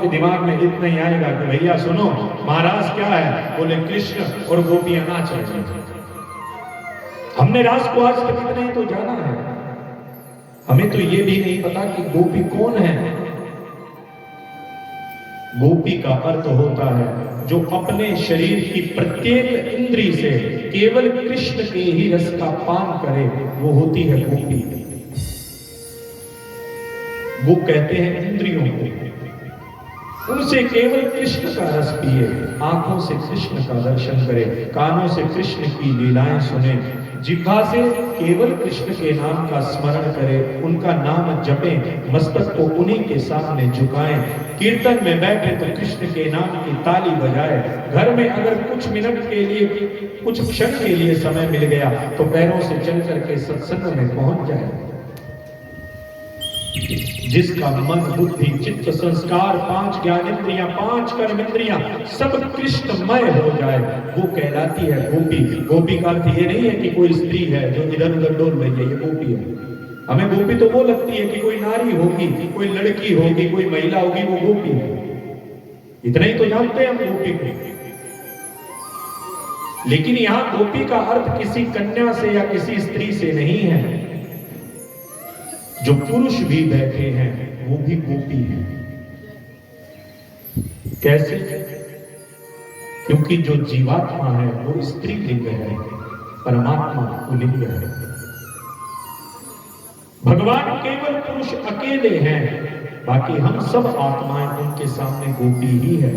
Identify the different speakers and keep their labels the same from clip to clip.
Speaker 1: के दिमाग में इतना ही आएगा कि भैया सुनो, महाराज क्या है, बोले कृष्ण और गोपियां नाच रहे हैं। हमने रास को आज तक इतना ही तो जाना है, हमें तो ये भी नहीं पता कि गोपी कौन है। गोपी का अर्थ होता है जो अपने शरीर की प्रत्येक इंद्री से केवल कृष्ण के ही रस का पान करे, वो होती है गोपी। वो कहते हैं इंद्रियों को, उनसे केवल कृष्ण का रस पिए, आंखों से कृष्ण का दर्शन करे, कानों से कृष्ण की लीलाएं सुने, जिह्वा से केवल कृष्ण के नाम का स्मरण करे, उनका नाम जपे, मस्तक को उन्हीं के सामने झुकाएं, कीर्तन में बैठे तो कृष्ण के नाम की ताली बजाए, घर में अगर कुछ मिनट के लिए, कुछ क्षण के लिए समय मिल गया तो पैरों से चल करके सत्संग में पहुंच जाए। जिसका मन, बुद्धि, चित्त, संस्कार, 5 ज्ञानेंद्रियां, 5 कर्मेंद्रियां सब कृष्णमय हो जाए, वो कहलाती है गोपी। गोपी का अर्थ ये नहीं है कि कोई स्त्री है जो इधर उधर डोल रही है, ये गोपी है। हमें गोपी तो वो लगती है कि कोई नारी होगी, कोई लड़की होगी, कोई महिला होगी, वो गोपी है। इतना ही तो जानते हैं हम गोपी को। लेकिन यहां गोपी का अर्थ किसी कन्या से या किसी स्त्री से नहीं है। जो पुरुष भी बैठे हैं वो भी गोपी हैं। कैसे? क्योंकि जो जीवात्मा है वो स्त्रीलिंग है, परमात्मा पुल्लिंग है। भगवान केवल पुरुष अकेले हैं, बाकी हम सब आत्माएं उनके सामने गोपी ही है।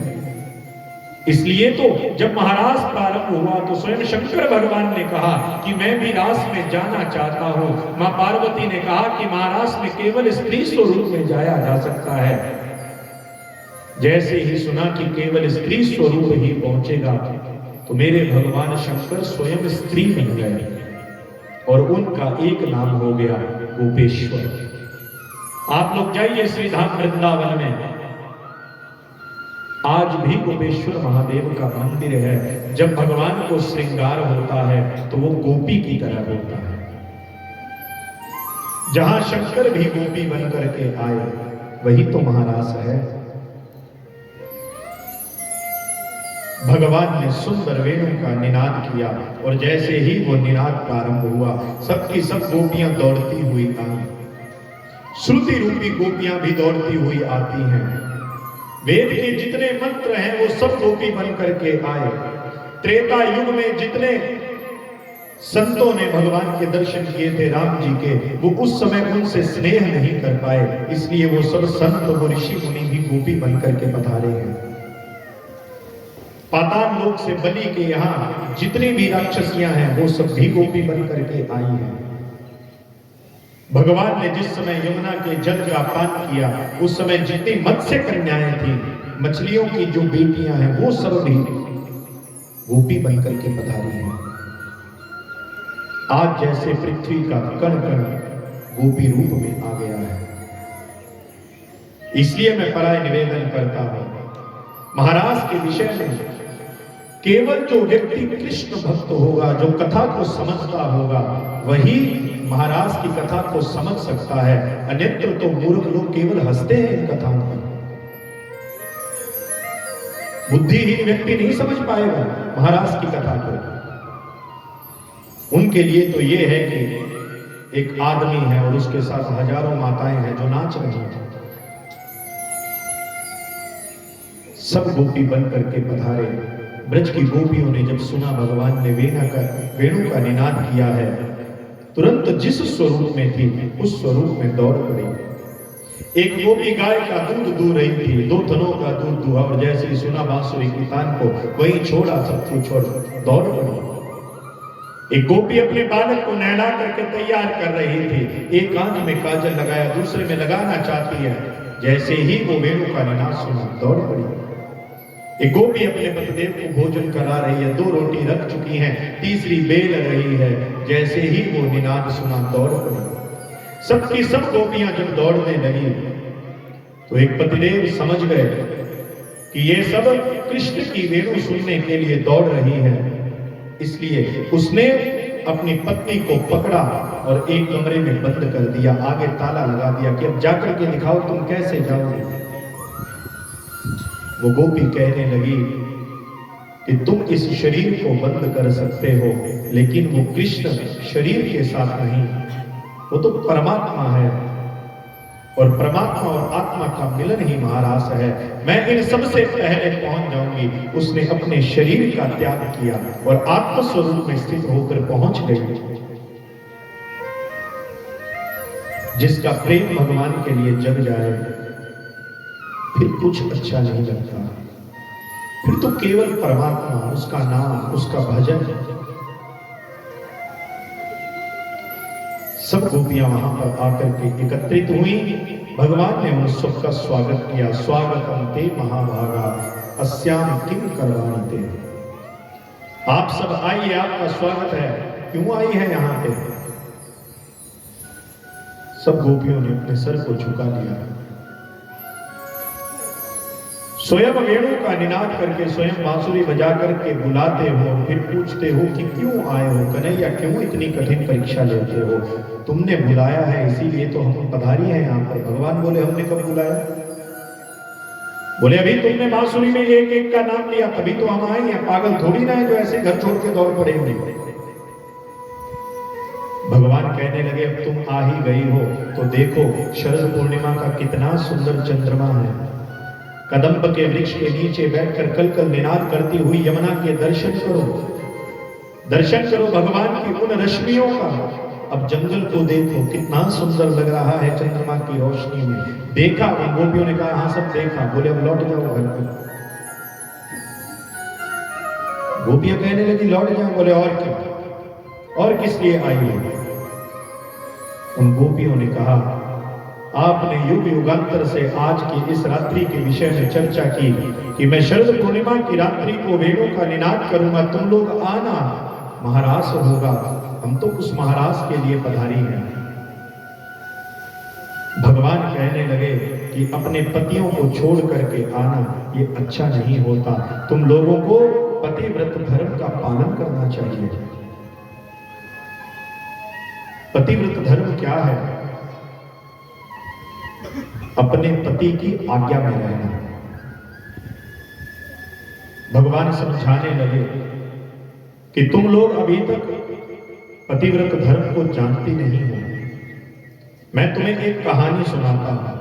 Speaker 1: इसलिए तो जब महाराज प्रारंभ हुआ तो स्वयं शंकर भगवान ने कहा कि मैं भी रास में जाना चाहता हूं। मां पार्वती ने कहा कि महाराज में केवल स्त्री स्वरूप में जाया जा सकता है। जैसे ही सुना कि केवल स्त्री स्वरूप ही पहुंचेगा तो मेरे भगवान शंकर स्वयं स्त्री बन गए और उनका एक नाम हो गया गोपेश्वर। आप लोग जाइए श्रीधाम वृंदावन में, आज भी गोपेश्वर महादेव का मंदिर है। जब भगवान को श्रृंगार होता है तो वो गोपी की तरह होता है। जहां शंकर भी गोपी बन करके आए, वही तो महारास है। भगवान ने सुंदर वेणु का निनाद किया और जैसे ही वो निनाद प्रारंभ हुआ, सबकी सब गोपियां दौड़ती हुई आई। श्रुति रूपी गोपियां भी दौड़ती हुई आती हैं। वेद के जितने मंत्र हैं वो सब गोपी बन करके आए। त्रेता युग में जितने संतों ने भगवान के दर्शन किए थे राम जी के, वो उस समय उनसे स्नेह नहीं कर पाए, इसलिए वो सब संत, वो ऋषि मुनि भी गोपी बन करके पधारे हैं। पाताल लोक से बलि के यहाँ जितनी भी राक्षसियां हैं वो सब भी गोपी बन करके आई हैं। भगवान ने जिस समय यमुना के जल का पान किया, उस समय जितनी मत्स्य कन्याएं थी, मछलियों की जो बेटियां हैं, वो सब भी गोपी बनकर के पधारी हैं। आज जैसे पृथ्वी का कण कण गोपी रूप में आ गया है। इसलिए मैं पराय निवेदन करता हूं, महाराज के विषय में केवल जो व्यक्ति कृष्ण भक्त होगा, जो कथा को समझता होगा, वही महाराज की कथा को समझ सकता है। अन्यत्र तो मूर्ख लोग केवल हंसते हैं इन कथाओं पर। बुद्धिहीन व्यक्ति नहीं समझ पाएगा महाराज की कथा को। उनके लिए तो ये है कि एक आदमी है और उसके साथ हजारों माताएं हैं जो नाच रही हैं। सब गोपी बन करके पधारे। ब्रज की गोपियों ने जब सुना भगवान ने वेणु का निनाद किया है, तुरंत जिस स्वरूप में थी उस स्वरूप में दौड़ पड़ी। एक गोपी गाय का दूध दूह रही थी, 2 थनों का दूध दुहा, और जैसे ही सुना बांसुरी की तान को, वही छोड़ा, सब कुछ छोड़ दौड़ पड़ी। एक गोपी अपने बालक को नहला करके तैयार कर रही थी। एक आंख में काजल लगाया, दूसरे में लगाना चाहती है। जैसे ही वो वेणु का निनाद सुना, दौड़ पड़ी। एक गोपी अपने पतिदेव को भोजन करा रही है, 2 रोटी रख चुकी हैं, तीसरी बेल रही है। जैसे ही वो निनाद सुना, दौड़ पड़ी। सबकी सब गोपियां जब दौड़ने लगी तो एक पतिदेव समझ गए कि ये सब कृष्ण की वेणु सुनने के लिए दौड़ रही है। इसलिए उसने अपनी पत्नी को पकड़ा और एक कमरे में बंद कर दिया, आगे ताला लगा दिया कि अब जाकर के दिखाओ तुम कैसे जाओगे। वो गोपी कहने लगी कि तुम इस शरीर को बंद कर सकते हो, लेकिन वो कृष्ण शरीर के साथ नहीं, वो तो परमात्मा है और परमात्मा और आत्मा का मिलन ही महारास है। मैं इन सबसे पहले पहुंच जाऊंगी। उसने अपने शरीर का त्याग किया और आत्म स्वरूप में स्थित होकर पहुंच गई। जिसका प्रेम भगवान के लिए जग जाए फिर कुछ अच्छा नहीं लगता, फिर तो केवल परमात्मा, उसका नाम, उसका भजन। सब गोपियां वहां पर आकर के एकत्रित हुई। भगवान ने उन सबका स्वागत किया। स्वागतम ते महाभागा अस्याम किम करवाणि ते। आप सब आइए, आपका स्वागत है। क्यों आई है यहां पे? सब गोपियों ने अपने सर को झुका लिया। स्वयं वेणु का निनाद करके, स्वयं बांसुरी बजा करके बुलाते हो, फिर पूछते हो कि क्यों आए हो कन्हैया, क्यों इतनी कठिन परीक्षा लेते हो? तुमने बुलाया है इसीलिए तो हम पधारी हैं यहाँ पर। भगवान बोले हमने कब बुलाया? बोले अभी तुमने बांसुरी में एक एक का नाम लिया तभी तो हम आए हैं। पागल थोड़ी ना है जो ऐसे घर छोड़ के दौड़ पड़े हुए। भगवान कहने लगे अब तुम आ ही गई हो तो देखो शरद पूर्णिमा का कितना सुंदर चंद्रमा है। कदम्ब के वृक्ष के नीचे बैठकर कल कल निनाद करती हुई यमुना के दर्शन करो, दर्शन करो भगवान की उन रश्मियों का। अब जंगल को देखो कितना सुंदर लग रहा है चंद्रमा की रोशनी में। देखा? उन गोपियों ने कहा हाँ सब देखा। बोले अब लौट जाओ घर पर। गोपियां कहने लगी लौट जाओ। बोले और क्यों, और किस लिए आई हो? उन गोपियों ने कहा आपने युग युगांतर से आज की इस रात्रि के विषय में चर्चा की कि मैं शरद पूर्णिमा की रात्रि को वेणों का निनाद करूंगा, तुम लोग आना, महारास होगा। हम तो उस महारास के लिए पधारी हैं। भगवान कहने लगे कि अपने पतियों को छोड़ करके आना ये अच्छा नहीं होता। तुम लोगों को पतिव्रत धर्म का पालन करना चाहिए। पतिव्रत धर्म क्या है? अपने पति की आज्ञा में रहना। भगवान समझाने लगे कि तुम लोग अभी तक पतिव्रत धर्म को जानती नहीं हो। मैं तुम्हें एक कहानी सुनाता हूं।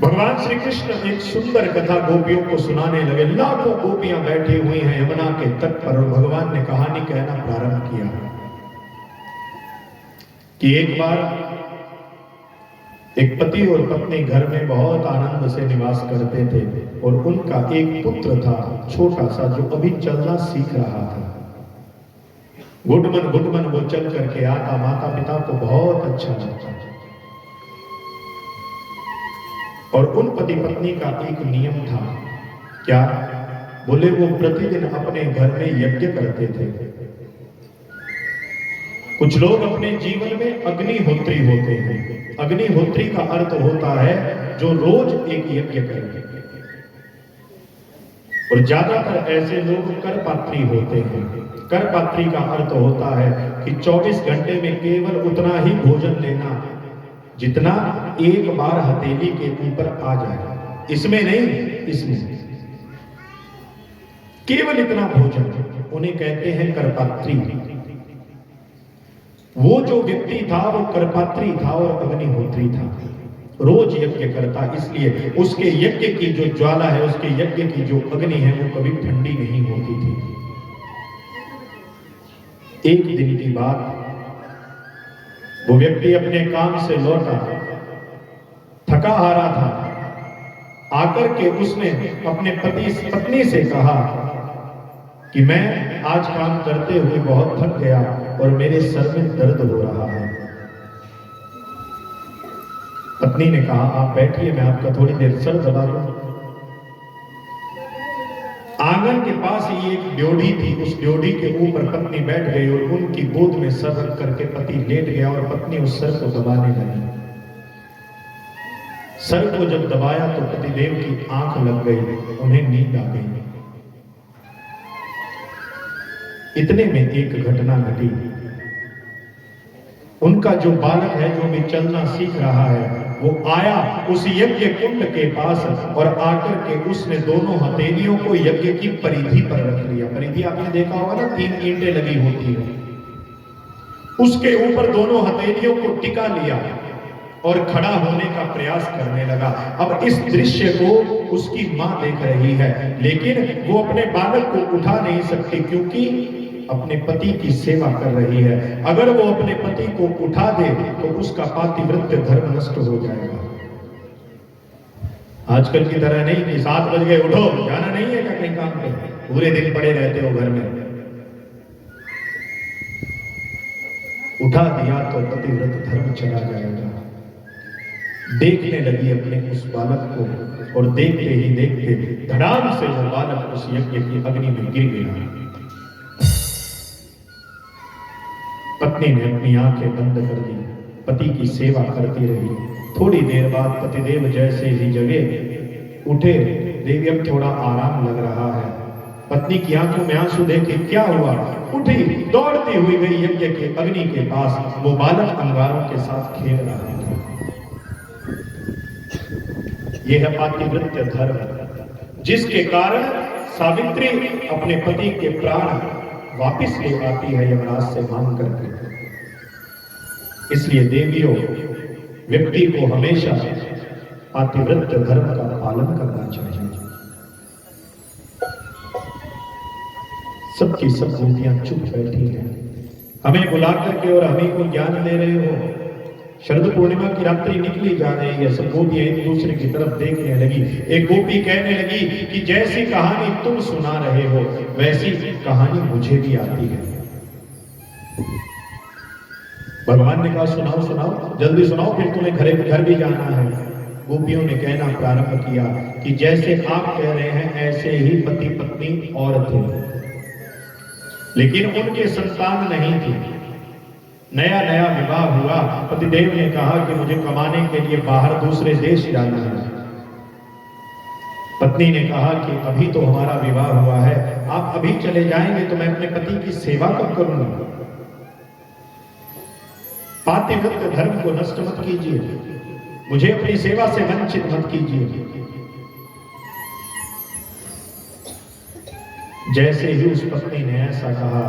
Speaker 1: भगवान श्री कृष्ण एक सुंदर कथा गोपियों को सुनाने लगे। लाखों गोपियां बैठी हुई हैं यमुना के तट पर और भगवान ने कहानी कहना प्रारंभ किया कि एक बार एक पति और पत्नी घर में बहुत आनंद से निवास करते थे और उनका एक पुत्र था छोटा सा जो अभी चलना सीख रहा था। गुडमन वो चल करके आता, माता पिता को बहुत अच्छा लगता। और उन पति पत्नी का एक नियम था। क्या? बोले वो प्रतिदिन अपने घर में यज्ञ करते थे। कुछ लोग अपने जीवन में अग्निहोत्री होते हैं। अग्निहोत्री का अर्थ होता है जो रोज एक यज्ञ करे। और ज्यादातर ऐसे लोग करपात्री होते हैं। करपात्री का अर्थ होता है कि 24 घंटे में केवल उतना ही भोजन लेना जितना एक बार हथेली के ऊपर आ जाए। इसमें नहीं, इसमें केवल इतना भोजन, उन्हें कहते हैं करपात्री। वो जो व्यक्ति था वो करपात्री था और अग्निहोत्री था, रोज यज्ञ करता, इसलिए उसके यज्ञ की जो ज्वाला है, उसके यज्ञ की जो अग्नि है वो कभी ठंडी नहीं होती थी। एक दिन की बात, वो व्यक्ति अपने काम से लौटा, थका हारा था। आकर के उसने अपने पत्नी से कहा कि मैं आज काम करते हुए बहुत थक गया और मेरे सर में दर्द हो रहा है। पत्नी ने कहा आप बैठिए, मैं आपका थोड़ी देर सर दबा दूं। आंगन के पास ही एक ड्योढ़ी थी, उस ड्योढ़ी के ऊपर पत्नी बैठ गई और उनकी गोद में सर रख करके पति लेट गया और पत्नी उस सर को दबाने लगी। सर को जब दबाया तो पतिदेव की आंख लग गई, उन्हें नींद आ गई। इतने में एक घटना घटी। उनका जो बालक है, जो भी चलना सीख रहा है, वो आया उस यज्ञ कुंड के पास और आकर के उसने दोनों हथेलियों को यज्ञ की परिधि पर रख लिया। परिधि आपने देखा होगा ना, 3 ईंटें लगी होती है, उसके ऊपर दोनों हथेलियों को टिका लिया और खड़ा होने का प्रयास करने लगा। अब इस दृश्य को उसकी मां देख रही है, लेकिन वो अपने बालक को उठा नहीं सकती क्योंकि अपने पति की सेवा कर रही है। अगर वो अपने पति को उठा दे तो उसका पातिव्रत्य धर्म नष्ट हो जाएगा। आजकल की तरह नहीं कि 7 बज गए उठो, जाना नहीं है क्या कहीं काम पे, पूरे दिन पड़े रहते हो घर में। उठा दिया तो पतिव्रत धर्म चला जाएगा। देखने लगी अपने उस बालक को और देखते ही देखते धड़ाम से वो बालक उस यज्ञ की अग्नि में गिर गया। पत्नी ने अपनी आंखें बंद कर दी, पति की सेवा करती रही। थोड़ी देर बाद पतिदेव जैसे ही जगे उठे, देवी अब थोड़ा आराम लग रहा है। पत्नी की आंखों में आंसू देखे क्या हुआ, उठी दौड़ती हुई गई यज्ञ के अग्नि के पास। वो बालक अंगारों के साथ खेल रहा था। यह है पातिव्रत्य धर्म, जिसके कारण सावित्री अपने पति के प्राण वापिस ले आती है यमराज से मांग करके। इसलिए देवियों, व्यक्ति को हमेशा पातिव्रत्य धर्म का पालन करना चाहिए। सबकी सब गोपियां चुप बैठी हैं, हमें बुला करके और हमें को ज्ञान दे रहे हो। शरद पूर्णिमा की रात्रि निकली जा रही है, सब गोपियां एक दूसरे की तरफ देखने लगी। एक गोपी कहने लगी कि जैसी कहानी तुम सुना रहे हो वैसी कहानी मुझे भी आती है। भगवान ने कहा सुनाओ सुनाओ, जल्दी सुनाओ, फिर तुम्हें घर भी जाना है। गोपियों ने कहना प्रारंभ किया कि जैसे आप कह रहे हैं ऐसे ही पति पत्नी और थे, लेकिन उनके संतान नहीं थी। नया नया विवाह हुआ, पतिदेव ने कहा कि मुझे कमाने के लिए बाहर दूसरे देश जाना है। पत्नी ने कहा कि अभी तो हमारा विवाह हुआ है, आप अभी चले जाएंगे तो मैं अपने पति की सेवा कब करूंगा। पातिव्रत्य धर्म को नष्ट मत कीजिए, मुझे अपनी सेवा से वंचित मत कीजिए। जैसे ही उस पत्नी ने ऐसा कहा,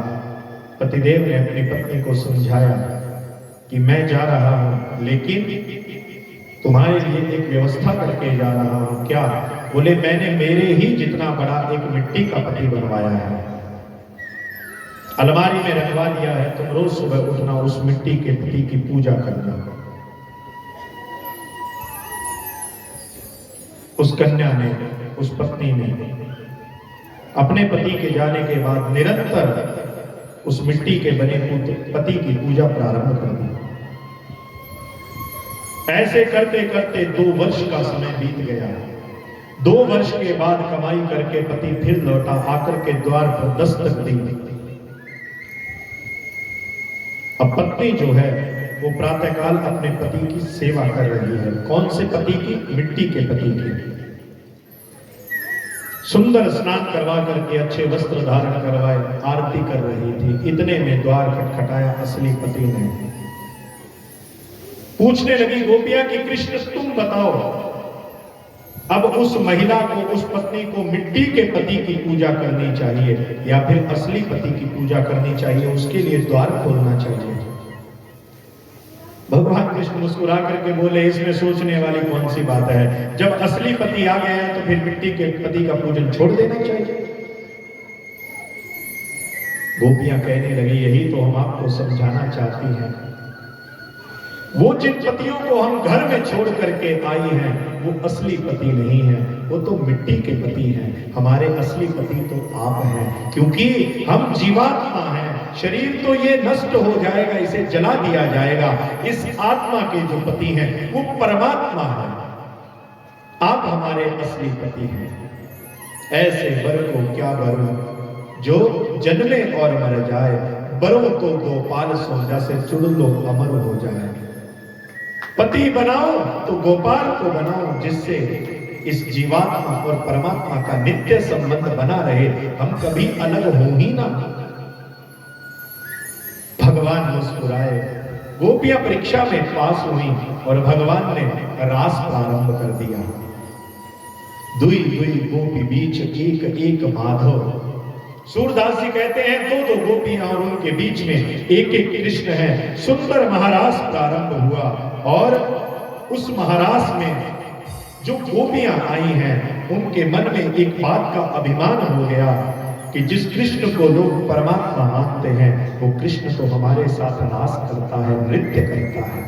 Speaker 1: पतिदेव ने अपनी पत्नी को समझाया कि मैं जा रहा हूं, लेकिन तुम्हारे लिए एक व्यवस्था करके जा रहा हूं। क्या? बोले मैंने मेरे ही जितना बड़ा एक मिट्टी का पति बनवाया है, अलमारी में रखवा दिया है। तुम रोज सुबह उठना, उस मिट्टी के पति की पूजा करना। उस कन्या ने, उस पत्नी ने अपने पति के जाने के बाद निरंतर उस मिट्टी के बने पति की पूजा प्रारंभ कर दी। ऐसे करते करते 2 वर्ष का समय बीत गया। 2 वर्ष के बाद कमाई करके पति फिर लौटा, आकर के द्वार पर दस्तक दी। अब पत्नी जो है वो प्रातःकाल अपने पति की सेवा कर रही है। कौन से पति की? मिट्टी के पति की। सुंदर स्नान करवा करके अच्छे वस्त्र धारण करवाए, आरती कर रही थी। इतने में द्वार खटखटाया असली पति ने। पूछने लगी गोपियां कि कृष्ण तुम बताओ, अब उस महिला को, उस पत्नी को मिट्टी के पति की पूजा करनी चाहिए या फिर असली पति की पूजा करनी चाहिए, उसके लिए द्वार खोलना चाहिए। भगवान कृष्ण मुस्कुरा करके बोले इसमें सोचने वाली कौन सी बात है, जब असली पति आ गया है तो फिर मिट्टी के पति का पूजन छोड़ देना चाहिए। गोपियां कहने लगी यही तो हम आपको समझाना चाहती हैं। वो जिन पतियों को हम घर में छोड़ करके आई हैं वो असली पति नहीं है, वो तो मिट्टी के पति हैं। हमारे असली पति तो आप हैं, क्योंकि हम जीवात्मा हैं। शरीर तो ये नष्ट हो जाएगा, इसे जला दिया जाएगा। इस आत्मा के जो पति हैं वो परमात्मा है। आप हमारे असली पति हैं। ऐसे वर को क्या वरुण, जो जन्मे और मर जाए। बरो तो गोपाल सो, जैसे चुन लो अमर हो जाए। पति बनाओ तो गोपाल को बनाओ, जिससे इस जीवात्मा और परमात्मा का नित्य संबंध बना रहे, हम कभी अलग हो ही ना। भगवान मुस्कुराए, गोपियां परीक्षा में पास हुई और भगवान ने रास प्रारंभ कर दिया। दुई दुई गोपी बीच एक एक माधव। सूरदास जी कहते हैं दो दो गोपियां और उनके बीच में एक एक कृष्ण है। सुंदर महारास प्रारंभ हुआ और उस महारास में जो गोपियां आई हैं उनके मन में एक बात का अभिमान हो गया कि जिस कृष्ण को लोग परमात्मा मानते हैं वो कृष्ण तो हमारे साथ नाच करता है, नृत्य करता है।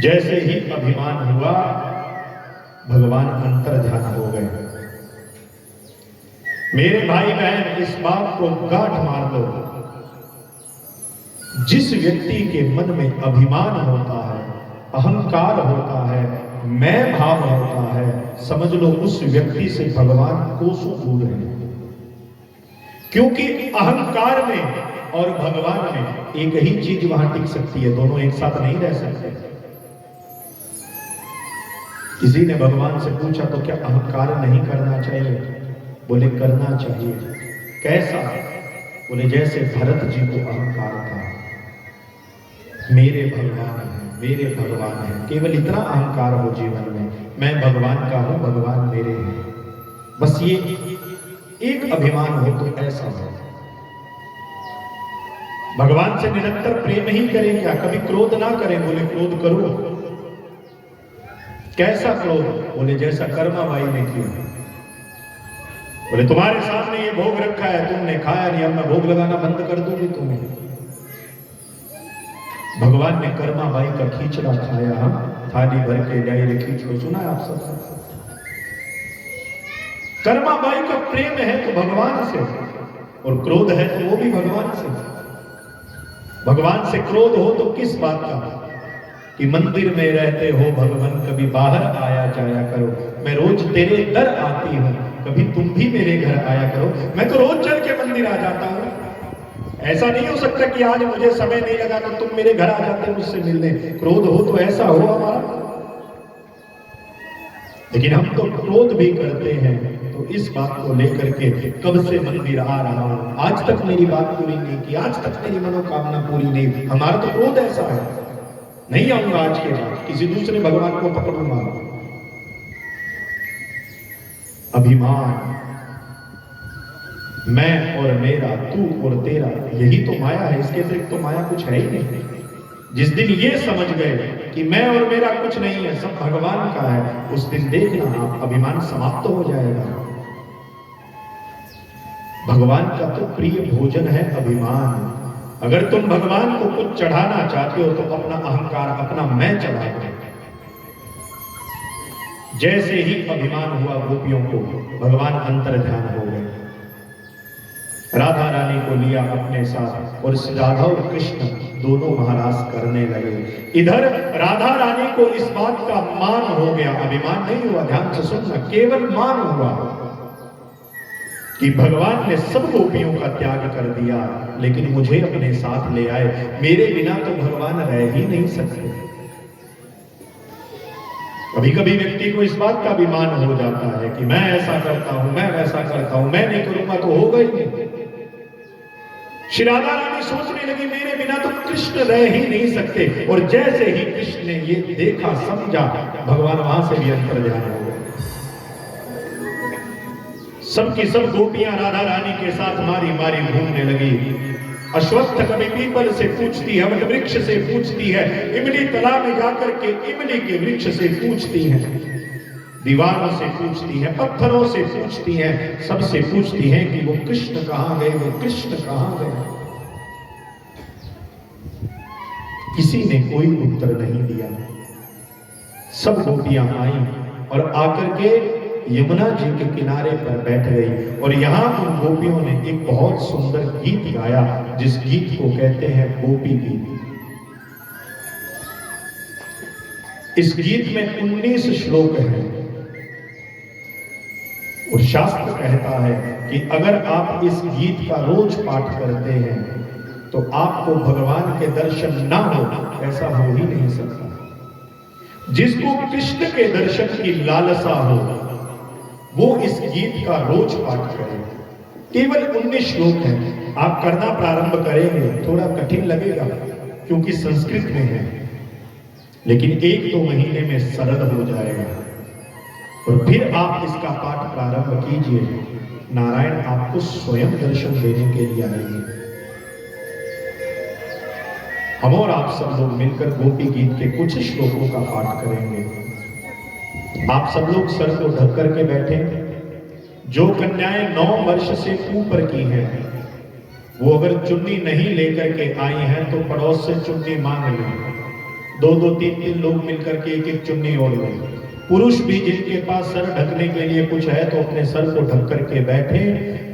Speaker 1: जैसे ही अभिमान हुआ भगवान अंतर्ध्यान हो गए। मेरे भाई बहन इस बात को गांठ मार दो, जिस व्यक्ति के मन में अभिमान होता है, अहंकार होता है, मैं भाव होता है, समझ लो उस व्यक्ति से भगवान कोसों दूर है। क्योंकि अहंकार में और भगवान में एक ही चीज वहां टिक सकती है, दोनों एक साथ नहीं रह सकते। किसी ने भगवान से पूछा तो क्या अहंकार नहीं करना चाहिए? बोले करना चाहिए। कैसा? बोले जैसे भरत जी को अहंकार था, मेरे भगवान है, मेरे भगवान है, केवल इतना अहंकार हो जीवन में, मैं भगवान का हूं, भगवान मेरे हैं, बस ये एक अभिमान हो तो ऐसा हो। भगवान से निरंतर प्रेम ही करें क्या? कभी क्रोध ना करें। बोले क्रोध करो। कैसा क्रोध? बोले जैसा कर्माबाई ने किया। बोले तुम्हारे सामने ये भोग रखा है, तुमने खाया नहीं, अब मैं भोग लगाना बंद कर दूंगी तुम्हें। भगवान ने कर्माबाई का खींचड़ा खाया, थाली भर के लाई खींचड़ो। सुना है आप सब? कर्माबाई का प्रेम है तो भगवान से, और क्रोध है तो वो भी भगवान से। भगवान से क्रोध हो तो किस बात का कि मंदिर में रहते हो भगवान, कभी बाहर आया जाया करो, मैं रोज तेरे दर आती हूं, कभी तुम भी मेरे घर आया करो, मैं तो रोज चल के मंदिर आ जाता हूं। ऐसा नहीं हो सकता कि आज मुझे समय नहीं लगा तो तुम मेरे घर आ जाते मुझसे मिलने। क्रोध हो तो ऐसा हो हमारा। लेकिन हम तो क्रोध भी करते हैं, तो इस बात को लेकर के कब से मंदिर आ रहा हूं, आज तक मेरी बात पूरी नहीं की, आज तक मेरी मनोकामना पूरी नहीं। हमारा तो क्रोध ऐसा है, नहीं आऊंगा आज के बाद, किसी दूसरे भगवान को पकड़ूंगा। अभिमान, मैं और मेरा, तू और तेरा, यही तो माया है, इसके अतिरिक्त तो माया कुछ है ही नहीं। जिस दिन ये समझ गए कि मैं और मेरा कुछ नहीं है, सब भगवान का है, उस दिन देखना आप अभिमान समाप्त हो जाएगा। भगवान का तो प्रिय भोजन है अभिमान। अगर तुम भगवान को कुछ चढ़ाना चाहते हो तो अपना अहंकार, अपना मैं चढ़ा दो। जैसे ही अभिमान हुआ गोपियों को, भगवान अंतर्ध्यान हो गए। राधा रानी को लिया अपने साथ और राधा और कृष्ण दोनों महारास करने लगे। इधर राधा रानी को इस बात का मान हो गया, अभिमान नहीं हुआ, ध्यान से सुनना, केवल मान हुआ कि भगवान ने सब गोपियों का त्याग कर दिया, लेकिन मुझे अपने साथ ले आए, मेरे बिना तो भगवान रह ही नहीं सकते। कभी कभी व्यक्ति को इस बात का अभिमान हो जाता है कि मैं ऐसा करता हूं, मैं वैसा करता हूं, मैं नहीं करूंगा तो होगा ही नहीं। श्री राधा रानी सोचने लगी मेरे बिना तो कृष्ण रह ही नहीं सकते, और जैसे ही कृष्ण ने ये देखा समझा, भगवान वहां से भी अंतर्ध्यान हो गए। सबकी सब गोपियां राधा रानी के साथ मारी मारी घूमने लगी। अश्वत्थ कभी पीपल से पूछती है, वट वृक्ष से पूछती है, इमली तालाब में जाकर के इमली के वृक्ष से पूछती है, दीवारों से पूछती है, पत्थरों से पूछती है, सबसे पूछती है कि वो कृष्ण कहां गए, वो कृष्ण कहां गए। किसी ने कोई उत्तर नहीं दिया। सब गोपियां आई और आकर के यमुना जी के किनारे पर बैठ गई, और यहां उन गोपियों ने एक बहुत सुंदर गीत गाया, जिस गीत को कहते हैं गोपी गीत। इस गीत में 19 श्लोक हैं, और शास्त्र कहता है कि अगर आप इस गीत का रोज पाठ करते हैं तो आपको भगवान के दर्शन ना हो, ऐसा हो ही नहीं सकता। जिसको कृष्ण के दर्शन की लालसा हो वो इस गीत का रोज पाठ करे। केवल 19 श्लोक हैं, आप करना प्रारंभ करेंगे, थोड़ा कठिन लगेगा क्योंकि संस्कृत में है, लेकिन 1-2 महीने में सरल हो जाएगा। और फिर आप इसका पाठ प्रारंभ कीजिए, नारायण आपको स्वयं दर्शन देने के लिए आएंगे। हम और आप सब लोग मिलकर गोपी गीत के कुछ श्लोकों का पाठ करेंगे। आप सब लोग सर को ढक करके बैठे। जो कन्याएं 9 वर्ष से ऊपर की हैं, वो अगर चुन्नी नहीं लेकर के आई हैं तो पड़ोस से चुन्नी मांग लें। 2-2, 3-3 लोग मिलकर के एक चुन्नी ओढ़ लें। पुरुष भी जिनके पास सर ढकने के लिए कुछ है तो अपने सर को ढक करके बैठे,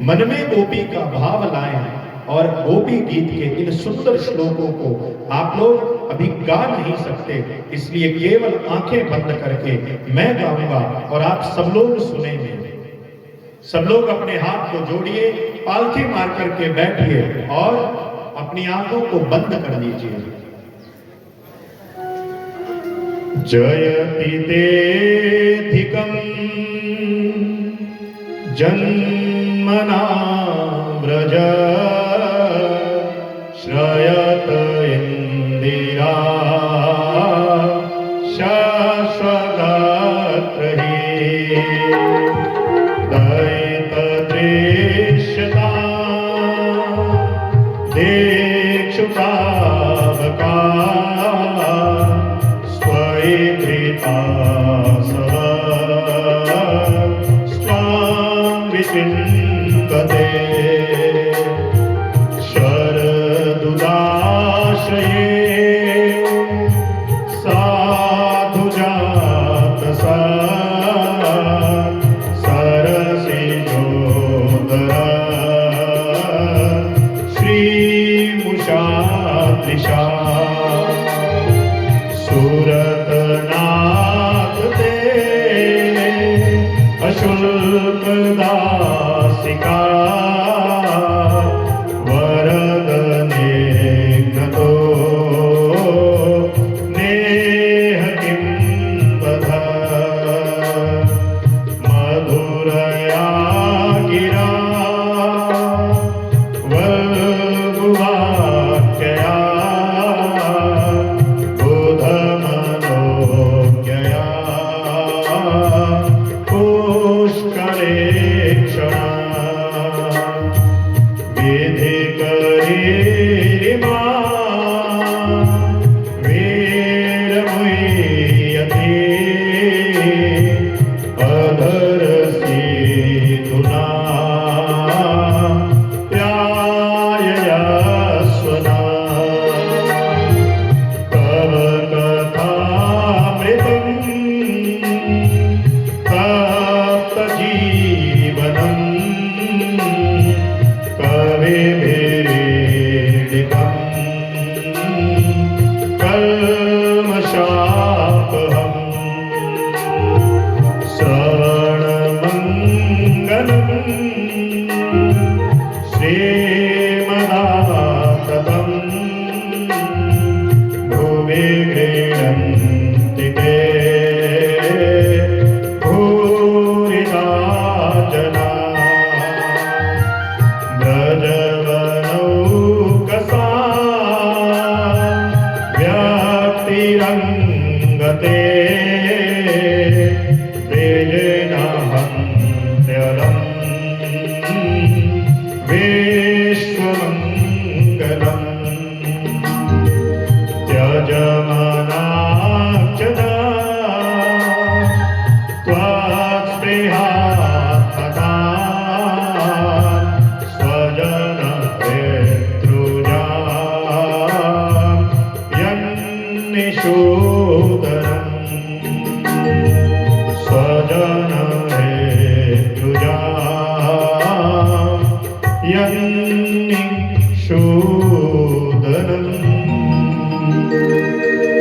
Speaker 1: मन में गोपी का भाव लाएं और गोपी गीत के इन सुंदर श्लोकों को आप लोग अभी गा नहीं सकते, इसलिए केवल आंखें बंद करके मैं गाऊंगा और आप सब लोग सुनेंगे। सब लोग अपने हाथ को जोड़िए, पालथी मार करके बैठिए और अपनी आंखों को बंद कर लीजिए। जयति तेधिकं जन्मना व्रज श्रयत इंदिरा शाश्वतत्रहि दयित दृश्यता देक्षुतावका स्वयं विचिन्तते शरदुदाश्रये साधुजातसा सरसिजोदरा श्रीमुषादृशा सूरतनाथ ते अशुल्कदासिका वरदने गतो नेह किं वद मधुरया गिरा वल्गुवाक्यया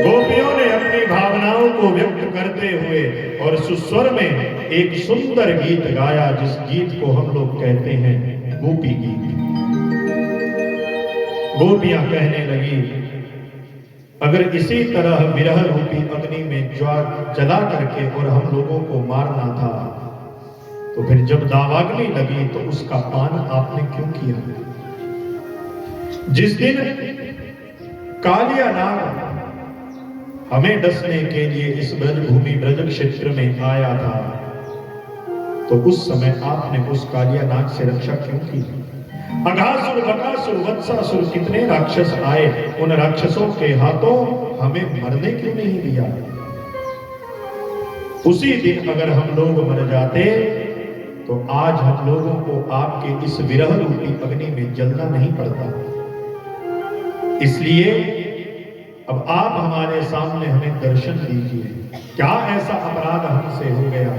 Speaker 1: गोपियों ने अपनी भावनाओं को व्यक्त करते हुए और सुस्वर में एक सुंदर गीत गाया, जिस गीत को हम लोग कहते हैं गोपी गीत। गोपियां कहने लगी, अगर इसी तरह विरह रूपी अग्नि में ज्वार जला करके और हम लोगों को मारना था, तो फिर जब दावाग्नि लगी तो उसका पान आपने क्यों किया? जिस दिन कालिया नाग हमें डसने के लिए इस ब्रजभूमि ब्रज क्षेत्र में आया था, तो उस समय आपने उस कालिया नाग से रक्षा क्यों की? अघासुर, बकासुर, वत्सासुर कितने राक्षस आए, उन राक्षसों के हाथों हमें मरने क्यों नहीं दिया? उसी दिन अगर हम लोग मर जाते तो आज हम लोगों को आपके इस विरह रूपी अग्नि में जलना नहीं पड़ता। इसलिए अब आप हमारे सामने हमें दर्शन दीजिए, क्या ऐसा अपराध हमसे हो गया?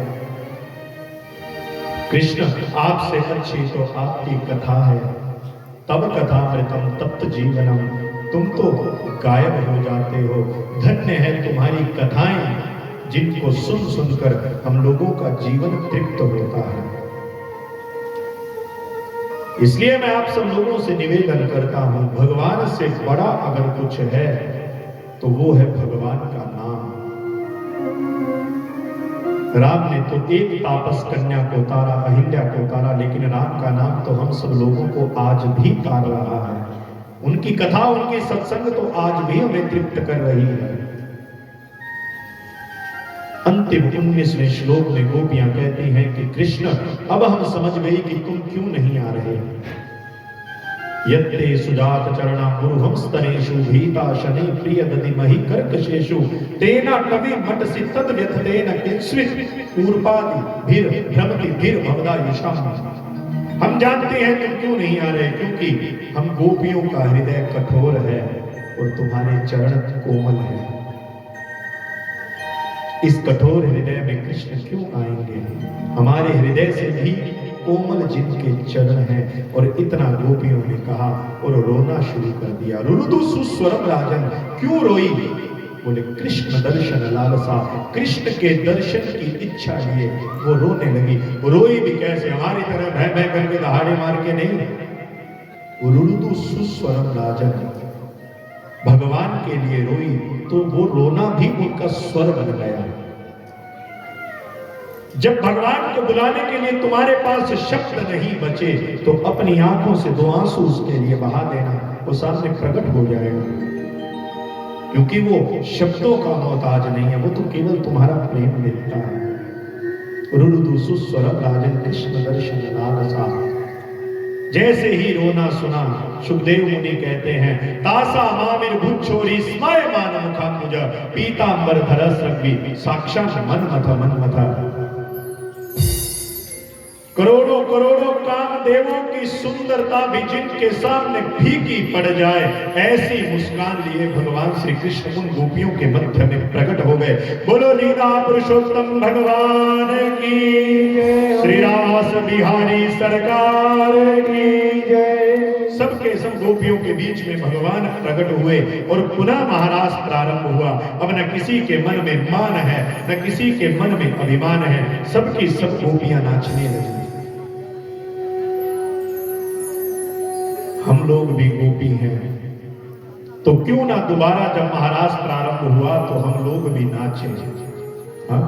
Speaker 1: कृष्ण, आपसे अच्छी तो आपकी कथा है, तब कथा मृतम तप्त जीवनम, तुम तो गायब हो जाते हो। धन्य है तुम्हारी कथाएं, जिनको सुन सुनकर हम लोगों का जीवन तृप्त होता है। इसलिए मैं आप सब लोगों से निवेदन करता हूं, भगवान से बड़ा अगर कुछ है तो वो है भगवान का नाम। राम ने तो एक तापस कन्या को तारा, अहिल्या को तारा, लेकिन राम का नाम तो हम सब लोगों को आज भी तार रहा है। उनकी कथा, उनके सत्संग तो आज भी हमें तृप्त कर रही है। अंतिम 19वें श्लोक में गोपियां कहती हैं कि कृष्ण, अब हम समझ गई कि तुम क्यों नहीं आ रहे। यत्ते सुजात चरणा मुरुहम स्तनेषु भीता शनि प्रिय दधिमहि कर्कशेषु तेना कवि मट सिद्धत व्यथतेन किंस्वित ऊर्पादि भीर भ्रमति भीर भवदा युषाम। हम जानते हैं तुम क्यों नहीं आ रहे, क्योंकि हम गोपियों का हृदय कठोर है और तुम्हारे चरण कोमल है। इस कठोर हृदय में कृष्ण क्यों आएंगे? हमारे हृदय से भी कोमल जिनके चरण हैं। और इतना गोपियों ने कहा और रोना शुरू कर दिया। रुरुदु सुस्वरम राजन, क्यों रोई? बोले कृष्ण दर्शन लालसा, कृष्ण के दर्शन की इच्छा लिए वो रोने लगी। रोई भी कैसे? हमारी तरह भय भय करके दहाड़े मार के नहीं। रुरुदु सुस्वरम राजन, भगवान के लिए रोई तो वो रोना भी उनका स्वर बन गया। जब भगवान को बुलाने के लिए तुम्हारे पास शब्द नहीं बचे तो अपनी आंखों से 2 आंसू उसके लिए बहा देना, वो सामने प्रकट हो जाएगा। क्योंकि वो शब्दों का मोहताज नहीं है, वो तो केवल तुम्हारा प्रेम देखता है। रुरुदु सुस्वरम राजन कृष्ण दर्शन लालसा। जैसे ही रोना सुना, सुखदेव मुनि कहते हैं, तासा मामिर भुच्छोरी स्मय मान मुखाम्बुज पीतांबर धरस रग्वी साक्षात मनमथ। करोड़ों करोड़ों कामदेवों की सुंदरता भी जिनके सामने फीकी पड़ जाए, ऐसी मुस्कान लिए भगवान श्री कृष्ण उन गोपियों के मध्य में प्रकट हो गए। बोलो लीला पुरुषोत्तम भगवान की जय, श्री रास बिहारी सरकार की जय। सबके सब गोपियों के बीच में भगवान प्रकट हुए और पुनः महारास प्रारंभ हुआ। अब न किसी के मन में मान है, न किसी के मन में अभिमान है, सबकी सब गोपियां नाचने लगी। हम लोग भी गोपी हैं, तो क्यों ना दोबारा जब महारास प्रारंभ हुआ तो हम लोग भी नाचे। हाँ?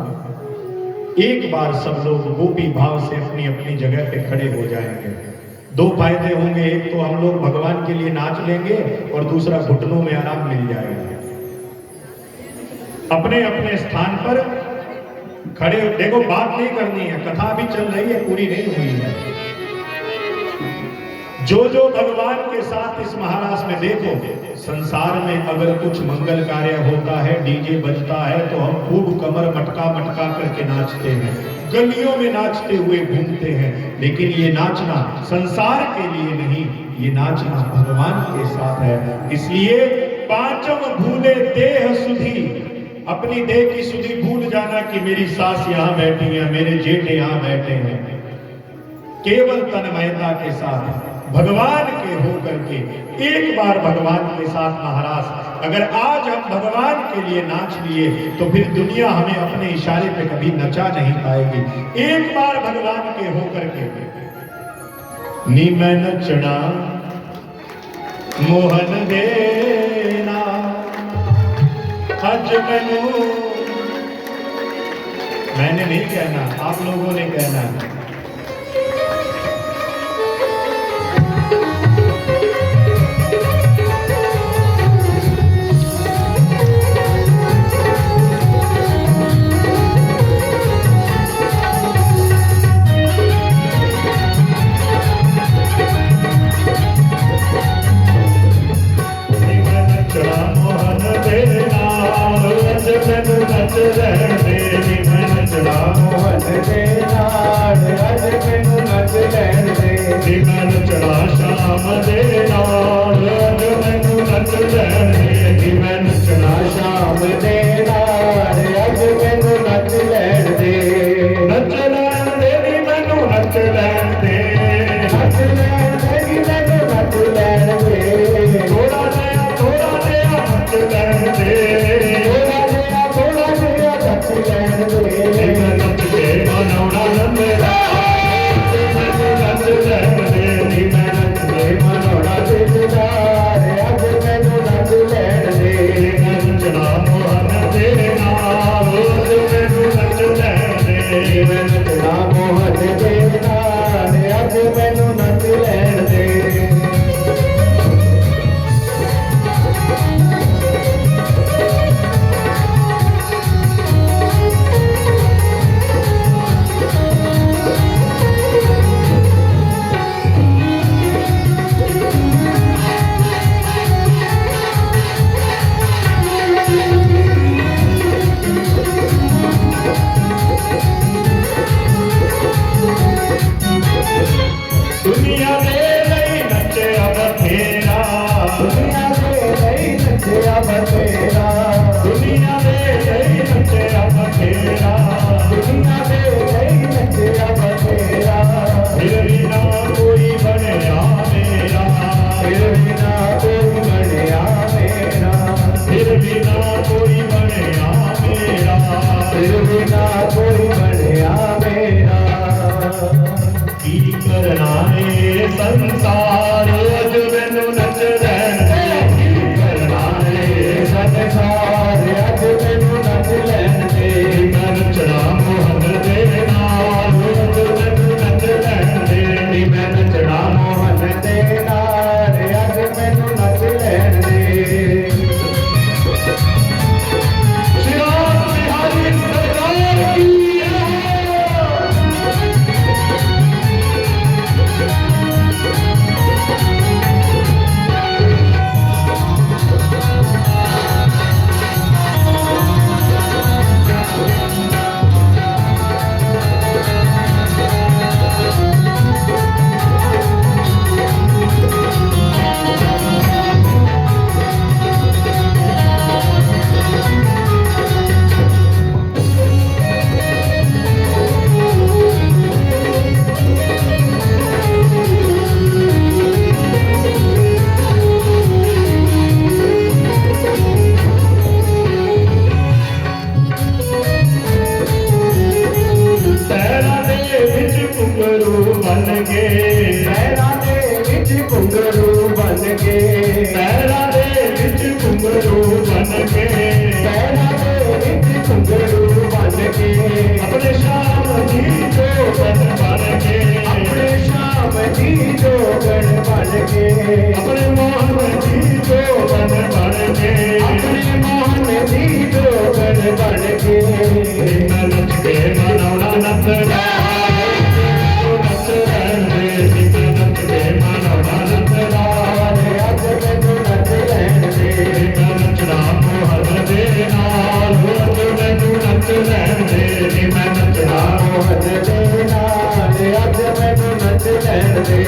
Speaker 1: एक बार सब लोग गोपी भाव से अपनी अपनी जगह पे खड़े हो जाएंगे। 2 फायदे होंगे, एक तो हम लोग भगवान के लिए नाच लेंगे और दूसरा घुटनों में आराम मिल जाएगा। अपने अपने स्थान पर खड़े। देखो, बात नहीं करनी है, कथा भी चल रही है, पूरी नहीं हुई है। जो जो भगवान के साथ इस महारास में, देखो संसार में अगर कुछ मंगल कार्य होता है, डीजे बजता है, तो हम खूब कमर मटका मटका करके नाचते हैं, गलियों में नाचते हुए घूमते हैं। लेकिन ये नाचना संसार के लिए नहीं, ये नाचना भगवान के साथ है। इसलिए पांचम भूले देह सुधी, अपनी देह की सुधी भूल जाना कि मेरी सास यहाँ बैठी है, मेरे जेठ यहाँ बैठे हैं। केवल तन्मयता के साथ भगवान के होकर के एक बार भगवान के साथ महाराज, अगर आज हम भगवान के लिए नाच लिए तो फिर दुनिया हमें अपने इशारे पे कभी नचा नहीं पाएगी। एक बार भगवान के होकर के नी मैं नचना मोहन देना अज मैनू, मैंने नहीं कहना, आप लोगों ने कहना है। मैं नचना मोहन दे नाल अज मैनू नच लैण दे। दुनिया दे लई नचिया बथेरा, दुनिया दे लई नचिया बथेरा, दुनिया दे लई नचिया बथेरा, दुनिया दे लई नचिया बथेरा। फिर भी ना कोई बनया मेरा, फिर भी ना कोई बनया मेरा, फिर भी ना कोई बनया मेरा, फिर भी ना कोई बनया मेरा। की करना है संसार अज मैनू नच लैण दे, की करना है संसार अज मैनू नच लैण दे। मैं नचना मोहन दे नाल अज मैनू नच लैण दे, मैं नचना मोहन दे नाल अज मैनू नच लैण दे। श्रीराम बिहारी सरकार की अपने मोहन जी जोगन बन के, अपने मोहन जी जोगन बन के। मैं नच के मनौना नचना नच लैण दे, मैं नच के मनौना नचना अज मैनू नच लैण दे। मैं नचना मोहन दे नाल अज मैनू नच लैण दे, मैं नचना मोहन दे नाल अज मैनू नच लैण दे।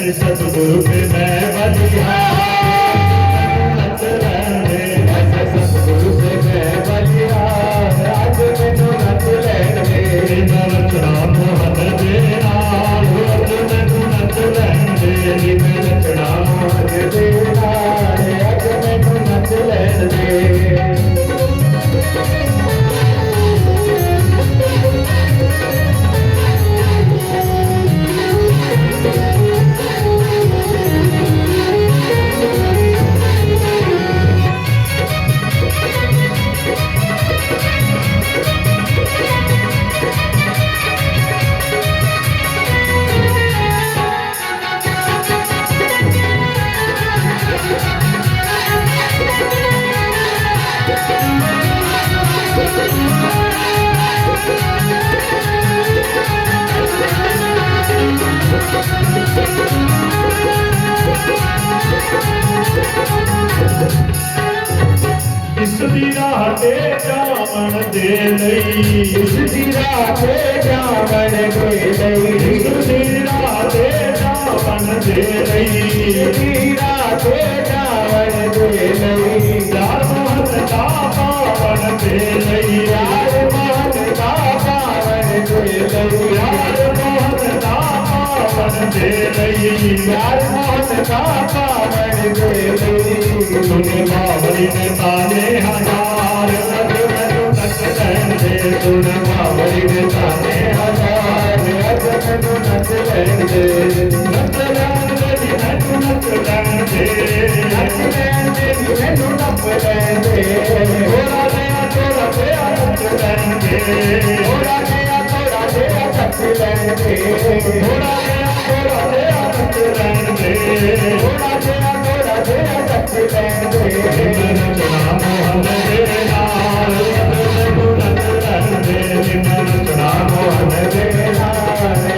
Speaker 1: सतगुरु पे मैं बलिहार सतगुरु से मैं बलिहार आज मैनू नच लैण दे। मैं नचना मोहन दे नाल अज मैनू नच लैण राधे जावन दे लई,
Speaker 2: तुझी राधे जावन दे लई,
Speaker 1: तुझी राधे जावन दे लई,
Speaker 2: तुझी राधे जावन दे लई,
Speaker 1: यार मोहन का पावन दे लई,
Speaker 2: यार मोहन का पावन दे लई,
Speaker 1: यार मोहन का पावन दे लई,
Speaker 2: यार मोहन का पावन दे लई।
Speaker 1: सुन बावरी ने ताने हजार अज मैनू नच लैन दे,
Speaker 2: सुन बावरी ने ताने हजार अज मैनू नच लैन दे,
Speaker 1: नच लैन दे जी मैनू नच लैन दे,
Speaker 2: नच लैन दे जी मैनू नच लैन दे,
Speaker 1: थोड़ा दया नच लैन दे,
Speaker 2: थोड़ा दया नच लैन दे,
Speaker 1: थोड़ा दया नच लैन दे,
Speaker 2: थोड़ा दया नच लैन दे।
Speaker 1: नचना मोहन दे नाल मैनू नच लैन दे, नचना मोहन दे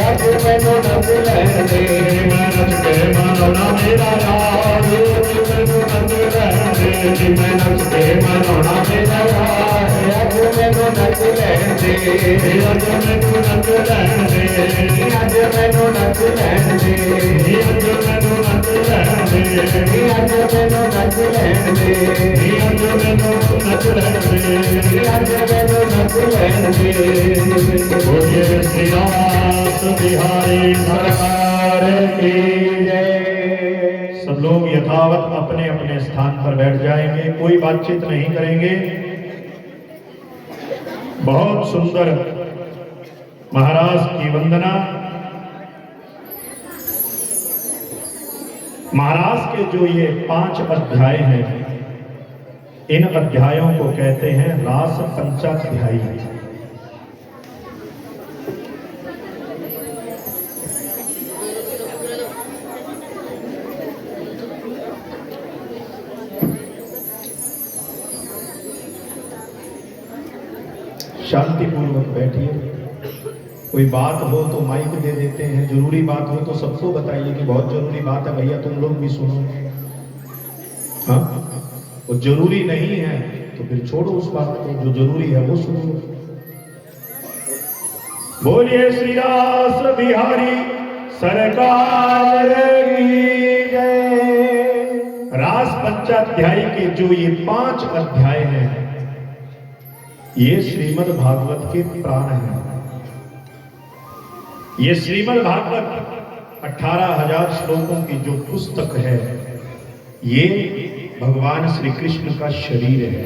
Speaker 2: अज मैनू नच लैन दे,
Speaker 1: मैं नच के मनाना मेरा यार, मैनू नच लैन दे, मैं नच के मनाना मेरा यार,
Speaker 2: अज मैनू नच लैन दे,
Speaker 1: अज मैनू नच लैन दे,
Speaker 2: अज मैनू नच लैन दे,
Speaker 1: अज मैनू नच लैन दे,
Speaker 2: अज मैनू नच लैन दे,
Speaker 1: अज मैनू नच लैन दे,
Speaker 2: अज मैनू नच लैन दे।
Speaker 1: बोलिए श्री रास बिहारी सरकार की
Speaker 2: जय।
Speaker 1: सब लोग यथावत अपने अपने स्थान पर बैठ जाएंगे, कोई बातचीत नहीं करेंगे। बहुत सुंदर महाराज की वंदना। महाराज के जो ये 5 अध्याय हैं, इन अध्यायों को कहते हैं रास पंचाध्यायी। शांतिपूर्वक बैठिए। कोई बात हो तो माइक दे देते हैं, जरूरी बात हो तो सबको बताइए कि बहुत जरूरी बात है भैया, तुम लोग भी सुनो। हाँ, वो जरूरी नहीं है तो फिर छोड़ो उस बात को, जो जरूरी है वो सुनो। बोलिए श्री रास बिहारी सरकार की जय। रास पंचाध्यायी के जो ये 5 अध्याय हैं, ये श्रीमद् भागवत के प्राण हैं। ये श्रीमद् भागवत 18,000 श्लोकों की जो पुस्तक है, ये भगवान श्री कृष्ण का शरीर है।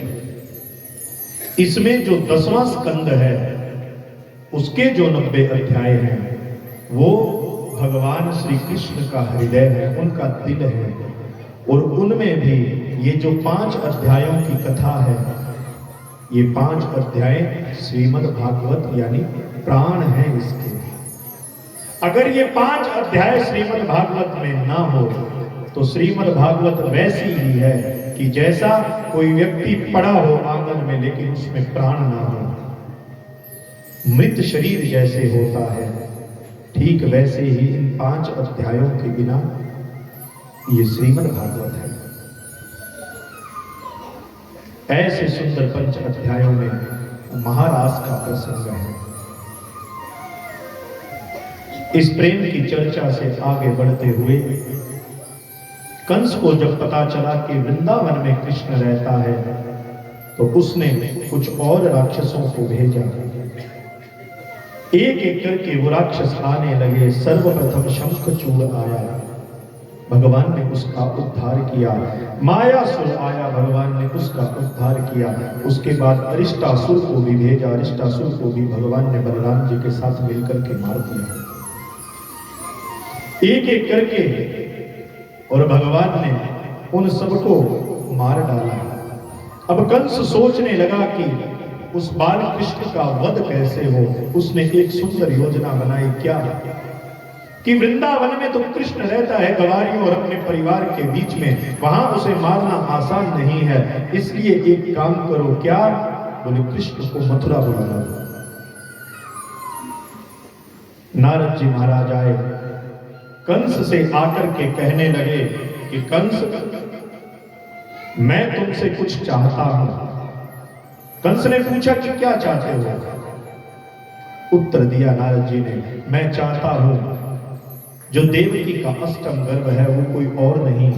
Speaker 1: इसमें जो 10वां स्कंद है, उसके जो 90 अध्याय हैं, वो भगवान श्री कृष्ण का हृदय है, उनका दिल है। और उनमें भी ये जो 5 अध्यायों की कथा है, ये 5 अध्याय श्रीमद् भागवत यानी प्राण है इसके। अगर ये 5 अध्याय श्रीमद् भागवत में ना हो तो श्रीमद् भागवत वैसी ही है कि जैसा कोई व्यक्ति पड़ा हो आंगन में लेकिन उसमें प्राण ना हो, मृत शरीर जैसे होता है, ठीक वैसे ही इन 5 अध्यायों के बिना ये श्रीमद् भागवत है। ऐसे सुंदर 5 अध्यायों में महारास का प्रसंग है। इस प्रेम की चर्चा से आगे बढ़ते हुए कंस को जब पता चला कि वृंदावन में कृष्ण रहता है, तो उसने कुछ और राक्षसों को भेजा। एक एक करके वो राक्षस आने लगे। सर्वप्रथम शंखचूड़ आया, भगवान ने उसका उद्धार किया। मायासुर आया, भगवान ने उसका उद्धार किया। उसके बाद अरिष्टासुर को भी भेजा, अरिष्टासुर को भी भगवान ने बलराम जी के साथ मिलकर के मार दिया, एक एक करके। और भगवान ने उन सबको मार डाला। अब कंस सोचने लगा कि उस बाल कृष्ण का वध कैसे हो। उसने एक सुंदर योजना बनाई। क्या कि वृंदावन में तो कृष्ण रहता है गवारियों और अपने परिवार के बीच में, वहां उसे मारना आसान नहीं है। इसलिए एक काम करो। क्या? बोले कृष्ण को मथुरा बुला लो। नारद जी महाराज आए, कंस से आकर के कहने लगे कि कंस, मैं तुमसे कुछ चाहता हूं। कंस ने पूछा कि क्या चाहते हो? उत्तर दिया नारद जी ने, मैं चाहता हूं जो देवकी का अष्टम गर्भ है वो कोई और नहीं,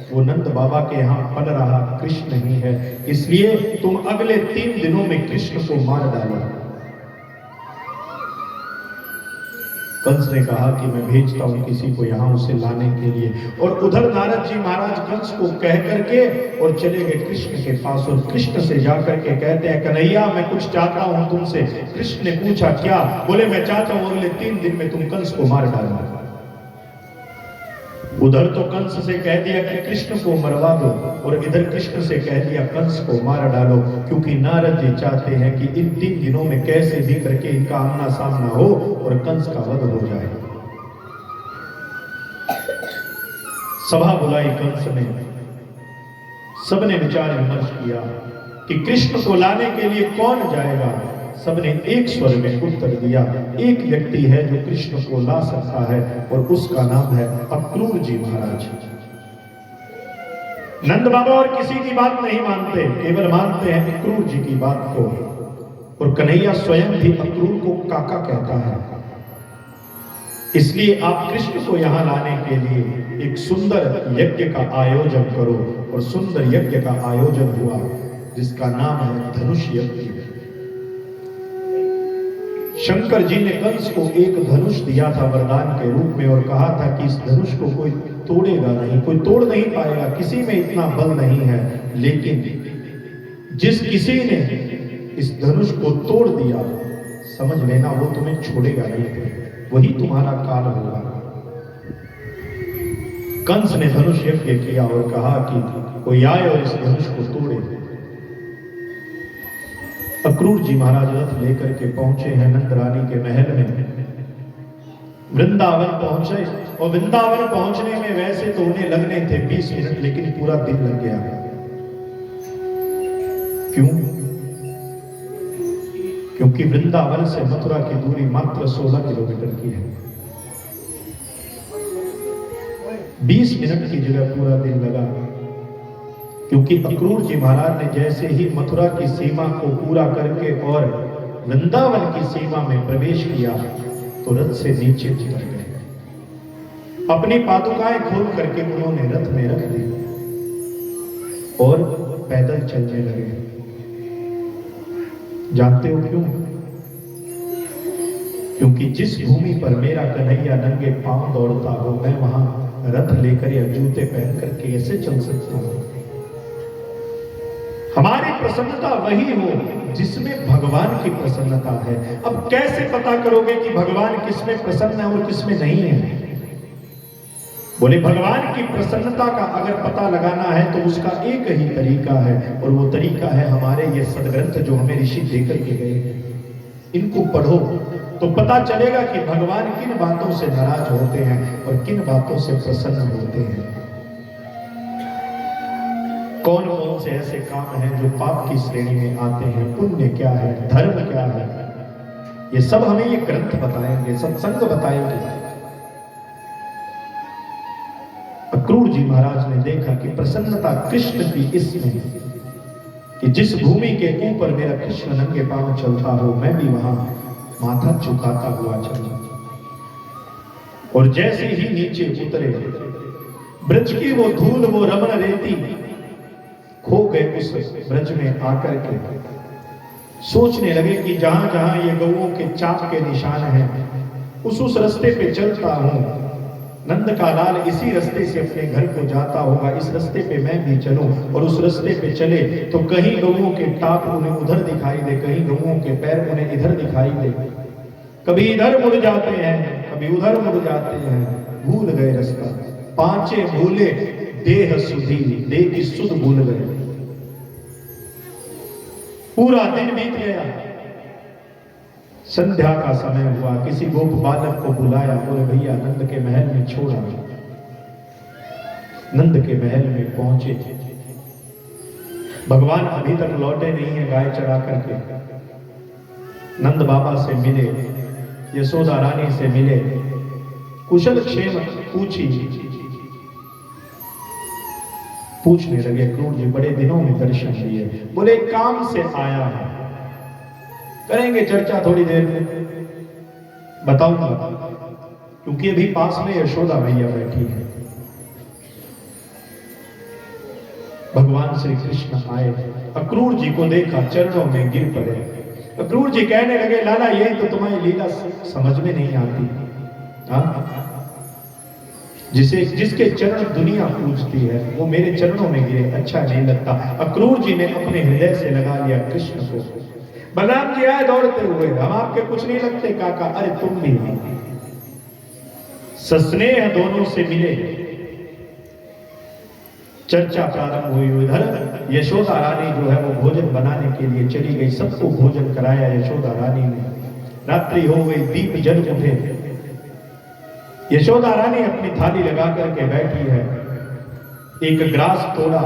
Speaker 1: वो नंद बाबा के यहां पल रहा कृष्ण ही है, इसलिए तुम अगले 3 दिनों में कृष्ण को मार डालो। कंस ने कहा कि मैं भेजता हूं किसी को यहां उसे लाने के लिए। और उधर नारद जी महाराज कंस को कह करके और चले गए कृष्ण के पास, और कृष्ण से जाकर के कहते हैं, कन्हैया मैं कुछ चाहता हूं तुमसे। कृष्ण ने पूछा क्या? बोले मैं चाहता हूं अगले 3 दिन में तुम कंस को मार डालो। उधर तो कंस से कह दिया कि कृष्ण को मरवा दो, और इधर कृष्ण से कह दिया कंस को मार डालो, क्योंकि नारद जी चाहते हैं कि इन 3 दिनों में कैसे भी करके इनका आमना सामना हो और कंस का वध हो जाए। सभा बुलाई कंस ने, सबने विचार विमर्श किया कि कृष्ण को लाने के लिए कौन जाएगा। सबने एक स्वर में उत्तर दिया, एक व्यक्ति है जो कृष्ण को ला सकता है और उसका नाम है अक्रूर जी महाराज। नंद बाबा और किसी की बात नहीं मानते, केवल मानते हैं अक्रूर जी की बात को। और कन्हैया स्वयं भी अक्रूर को काका कहता है। इसलिए आप कृष्ण को यहां लाने के लिए एक सुंदर यज्ञ का आयोजन करो। और सुंदर यज्ञ का आयोजन हुआ जिसका नाम है धनुष यज्ञ। शंकर जी ने कंस को एक धनुष दिया था वरदान के रूप में, और कहा था कि इस धनुष को कोई तोड़ेगा नहीं, कोई तोड़ नहीं पाएगा, किसी में इतना बल नहीं है। लेकिन जिस किसी ने इस धनुष को तोड़ दिया, समझ लेना वो तुम्हें छोड़ेगा नहीं, वही तुम्हारा काल होगा। कंस ने धनुष यज्ञ किया और कहा कि कोई आए और इस धनुष को तोड़े। अक्रूर जी महाराज रथ लेकर के पहुंचे हैं नंद रानी के महल में। वृंदावन पहुंचे, और वृंदावन पहुंचने में वैसे तो उन्हें लगने थे 20 मिनट, लेकिन पूरा दिन लग गया। क्यों? क्योंकि वृंदावन से मथुरा की दूरी मात्र 16 किलोमीटर की है। 20 मिनट की जगह पूरा दिन लगा, क्योंकि अक्रूर जी महाराज ने जैसे ही मथुरा की सीमा को पूरा करके और वृंदावन की सीमा में प्रवेश किया तो रथ से नीचे उतर गए। अपनी पादुकाएं खोल करके उन्होंने रथ में रख दी और पैदल चलने लगे। जानते हो क्यों? क्योंकि जिस भूमि पर मेरा कन्हैया नंगे पांव दौड़ता हो, मैं वहां रथ लेकर या जूते पहन करके कैसे चल सकता हूं? हमारी प्रसन्नता वही हो जिसमें भगवान की प्रसन्नता है। अब कैसे पता करोगे कि भगवान किसमें प्रसन्न है और किसमें नहीं है? बोले भगवान की प्रसन्नता का अगर पता लगाना है तो उसका एक ही तरीका है, और वो तरीका है हमारे ये सदग्रंथ जो हमें ऋषि देकर के गए। इनको पढ़ो तो पता चलेगा कि भगवान किन बातों से नाराज होते हैं और किन बातों से प्रसन्न होते हैं। कौन कौन से ऐसे काम हैं जो पाप की श्रेणी में आते हैं, पुण्य क्या है, धर्म क्या है, ये सब हमें ये ग्रंथ बताएंगे, सत्संग बताएंगे। अक्रूर जी महाराज ने देखा कि प्रसन्नता कृष्ण की इसमें कि जिस भूमि के ऊपर मेरा कृष्ण नंगे पांव चलता हो, मैं भी वहां माथा झुकाता हुआ चलूं। और जैसे ही नीचे उतरे, ब्रज की वो धूल, वो रमण रेती खो गए उस ब्रज में आकर के। सोचने लगे कि जहां जहां ये गौओं के चाप के निशान हैं, उस रास्ते पे चलता हूं। नंद का लाल इसी रास्ते से अपने घर को जाता होगा, इस रास्ते पे मैं भी चलूं। और उस रास्ते पे चले तो कहीं गौओं के टाप उन्हें उधर दिखाई दे, कहीं गौओं के पैर उन्हें इधर दिखाई दे। कभी इधर मुड़ जाते हैं, कभी उधर मुड़ जाते हैं, भूल गए रास्ता। पांचे भूले देह सुधी, देह की सुध भूल गए। पूरा दिन बीत गया, संध्या का समय हुआ। किसी गोप बालक को बुलाया, बोले भैया नंद के महल में छोड़ा। नंद के महल में पहुंचे, भगवान अभी तक लौटे नहीं है गाय चरा करके। नंद बाबा से मिले, यशोदा रानी से मिले, कुशल क्षेम पूछी। पूछने लगे क्रूर जी बड़े दिनों में दर्शन दिए। बोले काम से आया है, करेंगे चर्चा थोड़ी देर में, बताऊंगा, क्योंकि अभी पास में यशोदा मैया बैठी है। भगवान श्री कृष्ण आए, अक्रूर जी को देखा, चरणों में गिर पड़े। अक्रूर जी कहने लगे लाला यही तो तुम्हारी लीला समझ में नहीं आती। जिसके चरण दुनिया पूजती है वो मेरे चरणों में गिरे, अच्छा नहीं लगता। अक्रूर जी ने अपने हृदय से लगा लिया कृष्ण को। बलराम जी आए दौड़ते हुए, हम आपके कुछ नहीं लगते काका। अरे तुम भी सस्नेह दोनों से मिले। चर्चा प्रारंभ हुई। उधर यशोदा रानी जो है वो भोजन बनाने के लिए चली गई, सबको भोजन कराया यशोदा रानी ने। रात्रि हो गई, दीप जल उठे। यशोदा रानी अपनी थाली लगा करके बैठी है। एक ग्रास तोड़ा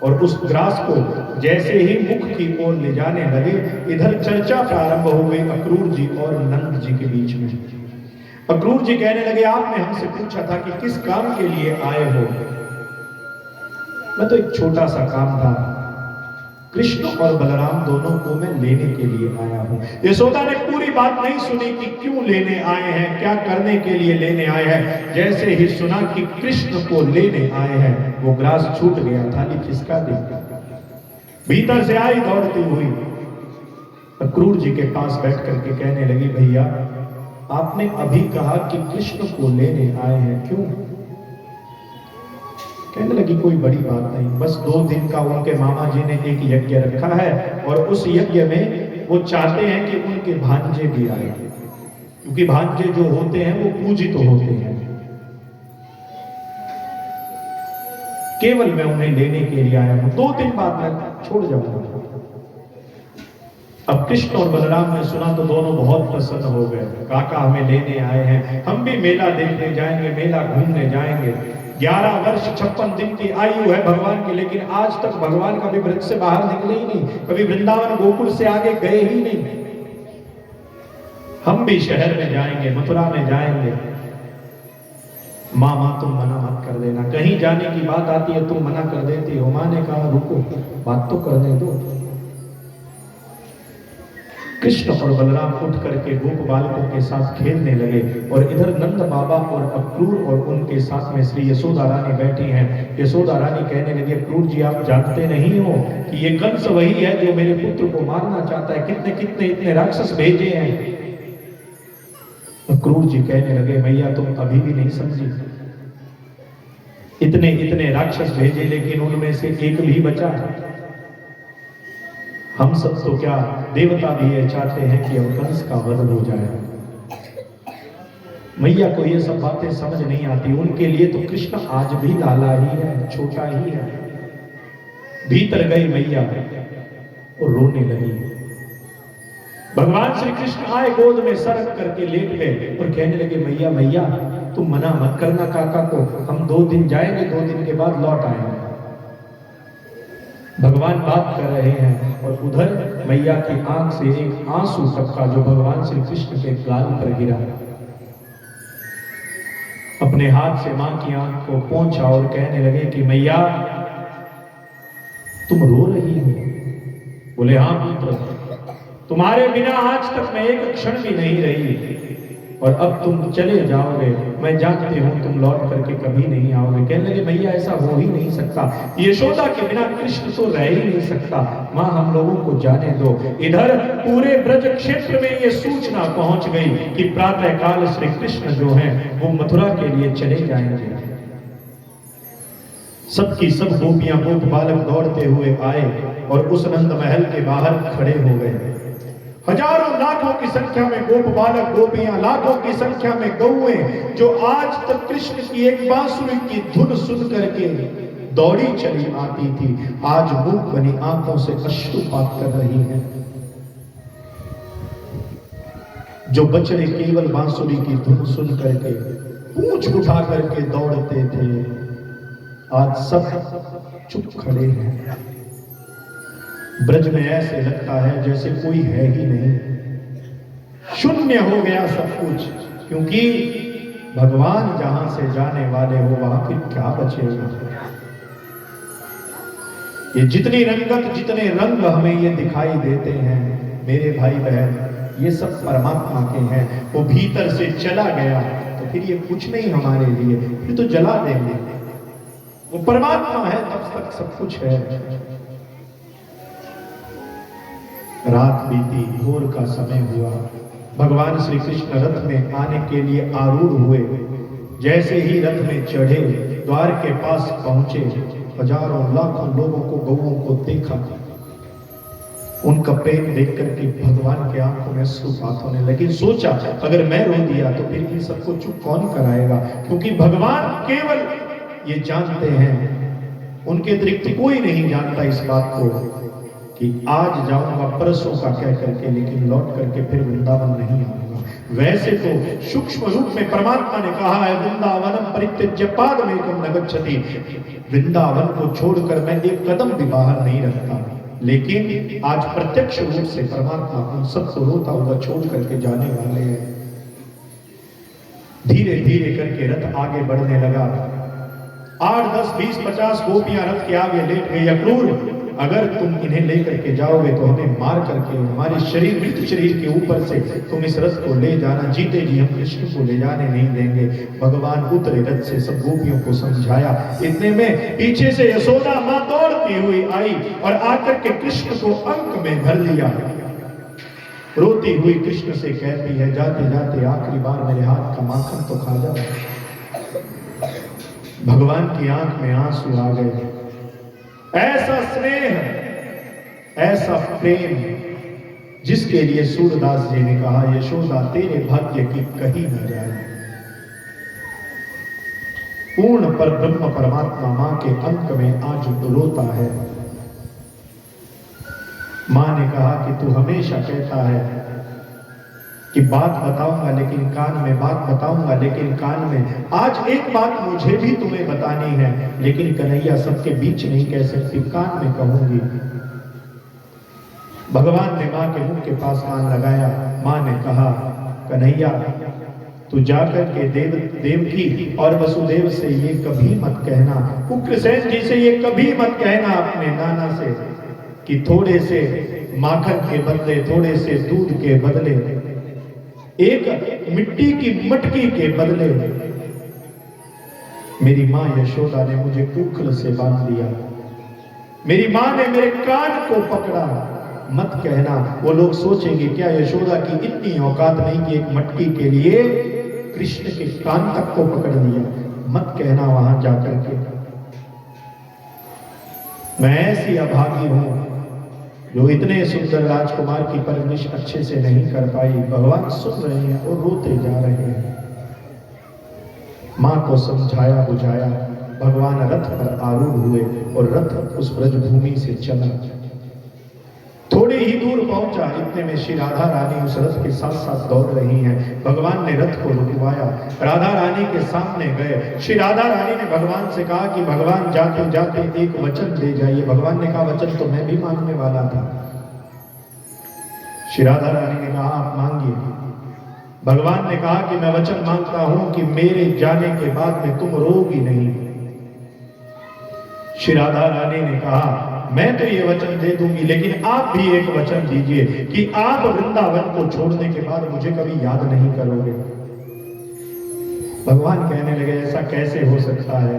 Speaker 1: और उस ग्रास को जैसे ही मुख की ओर ले जाने लगे, इधर चर्चा प्रारंभ हो गई अक्रूर जी और नंद जी के बीच में। अक्रूर जी कहने लगे आपने हमसे पूछा था कि किस काम के लिए आए हो। मैं तो एक छोटा सा काम था, कृष्ण और बलराम दोनों को मैं लेने के लिए आया हूं। यशोदा ने पूरी बात नहीं सुनी कि क्यों लेने आए हैं, क्या करने के लिए लेने आए हैं। जैसे ही सुना कि कृष्ण को लेने आए हैं, वो ग्रास छूट गया, थाली खिसका दी। भीतर से आई दौड़ती हुई अक्रूर जी के पास बैठ करके कहने लगी भैया आपने अभी कहा कि कृष्ण को लेने आए हैं, क्यों? कहने लगी कोई बड़ी बात नहीं, बस 2 दिन का उनके मामा जी ने एक यज्ञ रखा है और उस यज्ञ में वो चाहते हैं कि उनके भांजे भी आए, क्योंकि भांजे जो होते हैं वो पूजित तो होते हैं। केवल मैं उन्हें लेने के लिए आया हूं, 2 दिन बाद मैं छोड़ जाऊंगा। अब कृष्ण और बलराम ने सुना तो दोनों बहुत प्रसन्न हो गए। काका हमें लेने आए हैं, हम भी मेला देखने जाएंगे, मेला घूमने जाएंगे। 11 वर्ष 56 दिन की आयु है भगवान की, लेकिन आज तक भगवान कभी ब्रज से बाहर निकले ही नहीं, कभी वृंदावन गोकुल से आगे गए ही नहीं। हम भी शहर में जाएंगे, मथुरा में जाएंगे। माँ तुम मना मत कर देना, कहीं जाने की बात आती है तुम मना कर देती हो। माँ ने कहा रुको, बात तो करने दो। कृष्ण और बलराम उठ करके गोप बालकों के साथ खेलने लगे और इधर नंद बाबा और अक्रूर और उनके साथ में श्री यशोदा रानी बैठी हैं। यशोदा रानी कहने लगी अक्रूर जी आप जानते नहीं हो कि ये कंस वही है जो मेरे पुत्र को मारना चाहता है, कितने कितने इतने राक्षस भेजे हैं। अक्रूर जी कहने लगे मैया तुम अभी भी नहीं समझी, इतने इतने राक्षस भेजे लेकिन उनमें से एक भी बचा। हम सब तो क्या देवता भी ये चाहते हैं कि अब कंस का वध हो जाए। मैया को ये सब बातें समझ नहीं आती, उनके लिए तो कृष्ण आज भी लाला ही है, छोटा ही है। भीतर गई मैया और रोने लगी। भगवान श्री कृष्ण आए, गोद में सरक करके लेट गए और कहने लगे मैया मैया तुम मना मत करना काका को, हम 2 दिन जाएंगे, 2 दिन के बाद लौट आएंगे। भगवान बात कर रहे हैं और उधर मैया की आंख से एक आंसू टपका जो भगवान श्री कृष्ण के गाल पर गिरा। अपने हाथ से मां की आंख को पोंछा और कहने लगे कि मैया तुम रो रही हो? बोले हाँ पुत्र, तुम्हारे बिना आज तक मैं एक क्षण भी नहीं रही और अब तुम चले जाओगे, मैं जानती हूं तुम लौट करके कभी नहीं आओगे। कहने लगे मैया ऐसा हो ही नहीं सकता, यशोदा के बिना कृष्ण तो रह ही नहीं सकता, मां हम लोगों को जाने दो। इधर पूरे ब्रज क्षेत्र में ये सूचना पहुंच गई कि प्रातः काल श्री कृष्ण जो हैं वो मथुरा के लिए चले जाएंगे। सबकी सब गोपियां गोप बालक दौड़ते हुए आए और उस नंद महल के बाहर खड़े हो गए। हजारों लाखों की संख्या में गोप बालक गोपियां, लाखों की संख्या में गौएं जो आज तक कृष्ण की एक बांसुरी की धुन सुन करके दौड़ी चली आती थी, आज मूक बनी आंखों से अश्रुपात कर रही हैं। जो बछड़े केवल बांसुरी की धुन सुन करके पूंछ उठा करके दौड़ते थे, आज सब चुप खड़े हैं। ब्रज में ऐसे लगता है जैसे कोई है ही नहीं, शून्य हो गया सब कुछ, क्योंकि भगवान जहां से जाने वाले हो वहां फिर क्या बचेगा। ये जितनी रंगत, जितने रंग हमें ये दिखाई देते हैं मेरे भाई बहन, ये सब परमात्मा के हैं। वो भीतर से चला गया तो फिर ये कुछ नहीं हमारे लिए, फिर तो जला देंगे। वो परमात्मा है, तब तक सब कुछ है। रात बीती, भोर का समय हुआ, भगवान श्री कृष्ण रथ में आने के लिए आरूढ़ हुए। जैसे ही रथ में चढ़े, द्वार के पास पहुंचे, हजारों लाखों लोगों को, गौओं को देखा। उनका प्रेम देख करके भगवान के आंखों में अश्रुपात होने लगे। सोचा अगर मैं रो दिया तो फिर इन सबको चुप कौन कराएगा, क्योंकि भगवान केवल ये जानते हैं, उनके अतिरिक्त कोई नहीं जानता इस बात को कि आज जाऊंगा परसों का कह करके, लेकिन लौट करके फिर वृंदावन नहीं आऊंगा। वैसे तो सूक्ष्म रूप में परमात्मा ने कहा है, वृंदावनम परित्यज्य पादमेकं न गच्छति, वृंदावन को छोड़कर मैं एक कदम भी बाहर नहीं रखता। लेकिन आज प्रत्यक्ष रूप से परमात्मा उन सबको रोता हुआ छोड़ करके जाने वाले हैं। धीरे धीरे करके रथ आगे बढ़ने लगा। 8, 10, 20, 50 गोपियां रथ के आगे लेट गई। अक्रूर, अगर तुम इन्हें लेकर के जाओगे तो हमें मार करके हमारे शरीर, मृत शरीर के ऊपर से तुम इस रथ को ले जाना, जीते जी हम कृष्ण को ले जाने नहीं देंगे। भगवान उतरे रथ से, सब गोपियों को समझाया। इतने में पीछे से यशोदा मां दौड़ती हुई आई और आकर के कृष्ण को अंक में भर लिया। रोती हुई कृष्ण से कहती है, जाते जाते आखिरी बार मेरे हाथ का माखन तो खा जाओ। भगवान की आंख में आंसू आ गए। ऐसा स्नेह, ऐसा प्रेम जिसके लिए सूरदास जी ने कहा, यशोदा तेरे भाग्य की कही न जाए। पूर्ण पर ब्रह्म परमात्मा मां के अंक में आज रोता है। मां ने कहा कि तू हमेशा कहता है कि बात बताऊंगा लेकिन कान में, बात बताऊंगा लेकिन कान में। आज एक बात मुझे भी तुम्हें बतानी है, लेकिन कन्हैया सबके बीच नहीं कह सकती, कान में कहूंगी। भगवान ने मां के मुख के पास कान लगाया। मां ने कहा, कन्हैया तू जाकर के देवकी और वसुदेव से ये कभी मत कहना, उग्रसेन जी से ये कभी मत कहना अपने नाना से कि थोड़े से माखन के बदले, थोड़े से दूध के बदले, एक मिट्टी की मटकी के बदले मेरी मां यशोदा ने मुझे उखल से बांध दिया। मेरी मां ने मेरे कान को पकड़ा। मत कहना, वो लोग सोचेंगे क्या यशोदा की इतनी औकात नहीं कि एक मटकी के लिए कृष्ण के कान तक को पकड़ लिया। मत कहना वहां जाकर के। मैं ऐसी अभागी हूं जो इतने सुंदर राजकुमार की परवरिश अच्छे से नहीं कर पाई। भगवान सुन रहे हैं और रोते जा रहे हैं। मां को समझाया बुझाया, भगवान रथ पर आरूढ़ हुए और रथ उस ब्रजभूमि से चला। थोड़ी ही दूर पहुंचा, इतने में श्री राधा रानी उस रथ के साथ साथ दौड़ रही हैं। भगवान ने रथ को रुकवाया, राधा रानी के सामने गए। श्री राधा रानी ने भगवान से कहा कि भगवान जाते जाते एक वचन दे जाइए। भगवान ने कहा, वचन तो मैं भी मांगने वाला था। श्री राधा रानी ने कहा, आप मांगिए। भगवान ने कहा कि मैं वचन मांगता हूं कि मेरे जाने के बाद में तुम रोगी नहीं। श्री राधा रानी ने कहा, मैं तो ये वचन दे दूंगी, लेकिन आप भी एक वचन दीजिए कि आप वृंदावन को छोड़ने के बाद मुझे कभी याद नहीं करोगे। भगवान कहने लगे, ऐसा कैसे हो सकता है?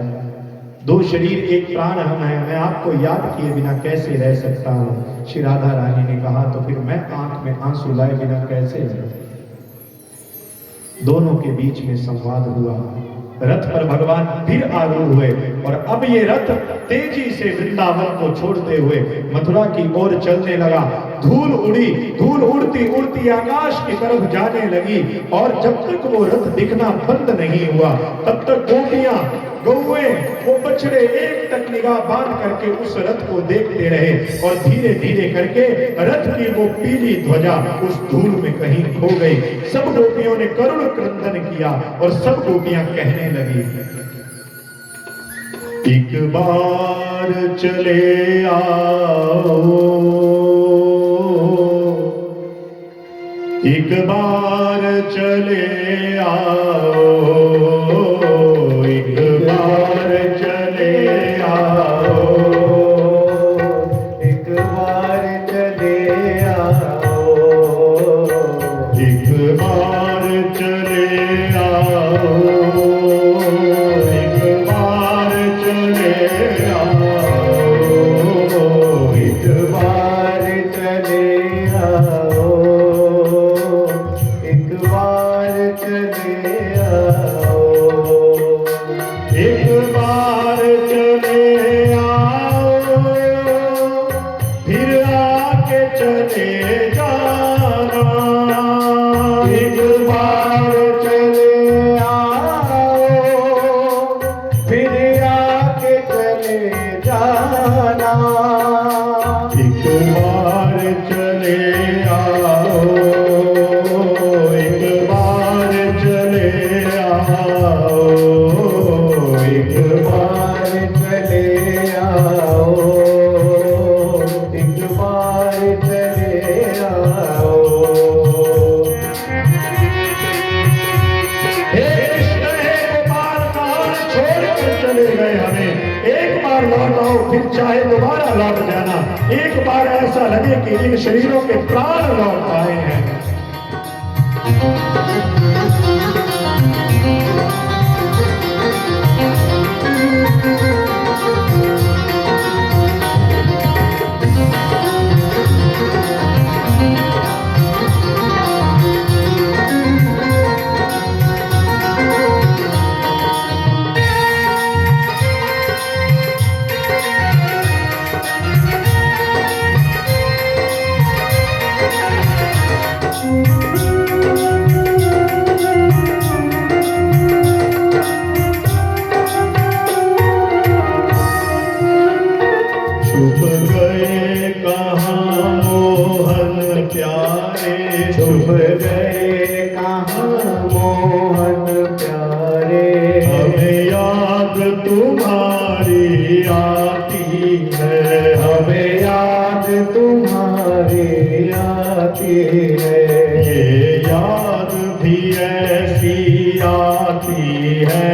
Speaker 1: दो शरीर एक प्राण हम हैं, मैं आपको याद किए बिना कैसे रह सकता हूं? श्री राधा रानी ने कहा, तो फिर मैं आंख में आंसू लाए बिना कैसे रहूं? दोनों के बीच में संवाद हुआ। रथ पर भगवान फिर आरूढ़ हुए और अब ये रथ तेजी से वृंदावन को छोड़ते हुए मथुरा की ओर चलने लगा। धूल उड़ी, धूल उड़ती उड़ती आकाश की तरफ जाने लगी और जब तक वो रथ दिखना बंद नहीं हुआ तब तक गोपियां, गौए, वो बछड़े एक तक निगाह बांध करके उस रथ को देखते रहे और धीरे धीरे करके रथ की वो पीली ध्वजा उस धूल में कहीं खो गई। सब गोपियों ने करुण क्रंदन किया और सब गोपियां कहने लगी, एक बार चले आओ, एक बार चले आओ, एक बार चले आओ, एक बार चले आओ फिर आके चले जाना।
Speaker 2: एक बार चले आओ फिर आके चले जाना।
Speaker 1: एक बार चले आओ एक बार चले आओ
Speaker 2: एक बार चले आओ एक बार चले आओ।
Speaker 1: हे कृष्ण हे गोपाल कहाँ छोड़कर चले गए हमें। एक बार लौट आओ फिर चाहे दोबारा लौट जाना। एक बार ऐसा लगे कि इन शरीरों के प्राण लौट आए हैं। छुप गए कहाँ मोहन प्यारे।
Speaker 2: छुप गए कहाँ मोहन प्यारे।
Speaker 1: हमें याद तुम्हारी आती है।
Speaker 2: हमें याद तुम्हारी आती है।
Speaker 1: ये याद भी ऐसी आती है।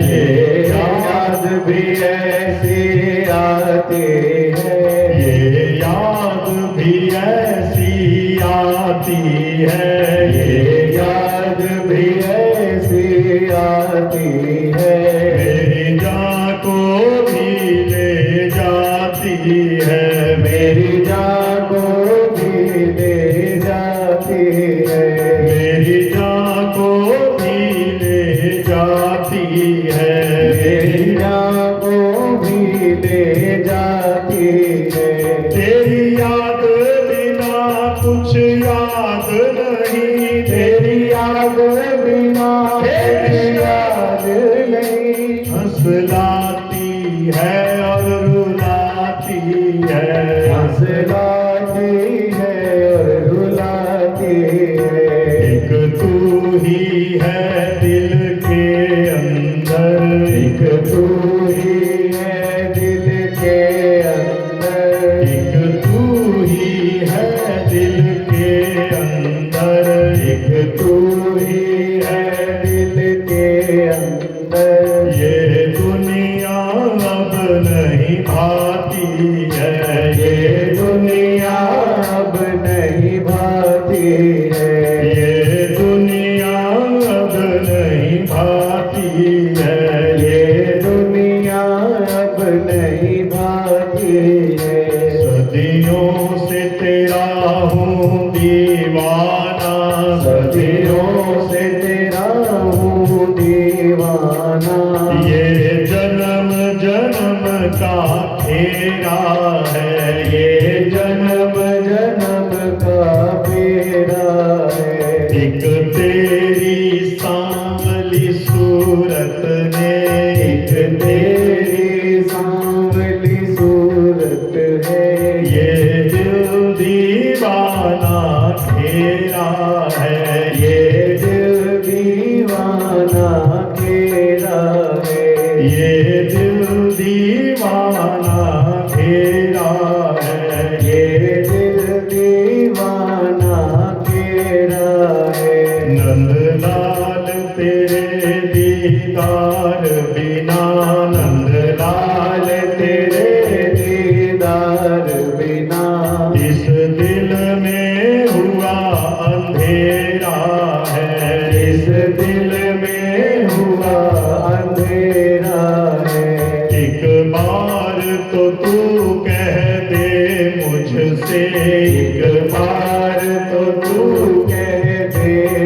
Speaker 1: ये
Speaker 2: याद भी ऐसी आती है।
Speaker 1: ये याद भी ऐसी आती है।
Speaker 2: ये याद भी ऐसी आती है।
Speaker 1: मेरी जान को भी ले जाती है।
Speaker 2: मेरी जान को भी ले जाती है।
Speaker 1: मेरी जान को भी ले जाती है।
Speaker 2: मेरी जान को भी ले जाती है।
Speaker 1: तेरी याद बिना कुछ याद नहीं।
Speaker 2: तेरी याद बिना याद नहीं।
Speaker 1: हंसलाती है और रुलाती है।
Speaker 2: हंसलाती है और रुलाती है।
Speaker 1: एक तू ही है दिल के अंदर।
Speaker 2: एक तू ही है दिल के अंदर।
Speaker 1: एक तू ही है दिल के अंदर।
Speaker 2: एक तू ही है दिल के अंदर।
Speaker 1: ये दुनिया अब नहीं भाती है।
Speaker 2: ये दुनिया अब नहीं भाती है।
Speaker 1: ये दुनिया अब नहीं भाती है।
Speaker 2: ये दुनिया अब नहीं भाती है।
Speaker 1: सदियों से तेरा हूँ दीवाना।
Speaker 2: सदियों से तेरा हूँ दीवाना।
Speaker 1: ये जन्म जन्म का फेरा है। ये
Speaker 2: जन्म जन्म का फेरा है।
Speaker 1: एक तेरी सांवली सूरत ने।
Speaker 2: एक तेरी सांवली सूरत है।
Speaker 1: ये दिल दीवाना घेरा है।
Speaker 2: ये दिल दीवाना घेरा है।
Speaker 1: ये दिल दीवाना घेरा है।
Speaker 2: ये दिल दीवाना घेरा है।
Speaker 1: नंदलाल तेरे दीदार बिना। नंदलाल
Speaker 2: तेरे दीदार बिना।
Speaker 1: इस दिल में हुआ अंधेरा है।
Speaker 2: इस दिल में हुआ अंधेरा है।
Speaker 1: एक बार तो तू कह दे मुझसे।
Speaker 2: एक बार तो तू कह दे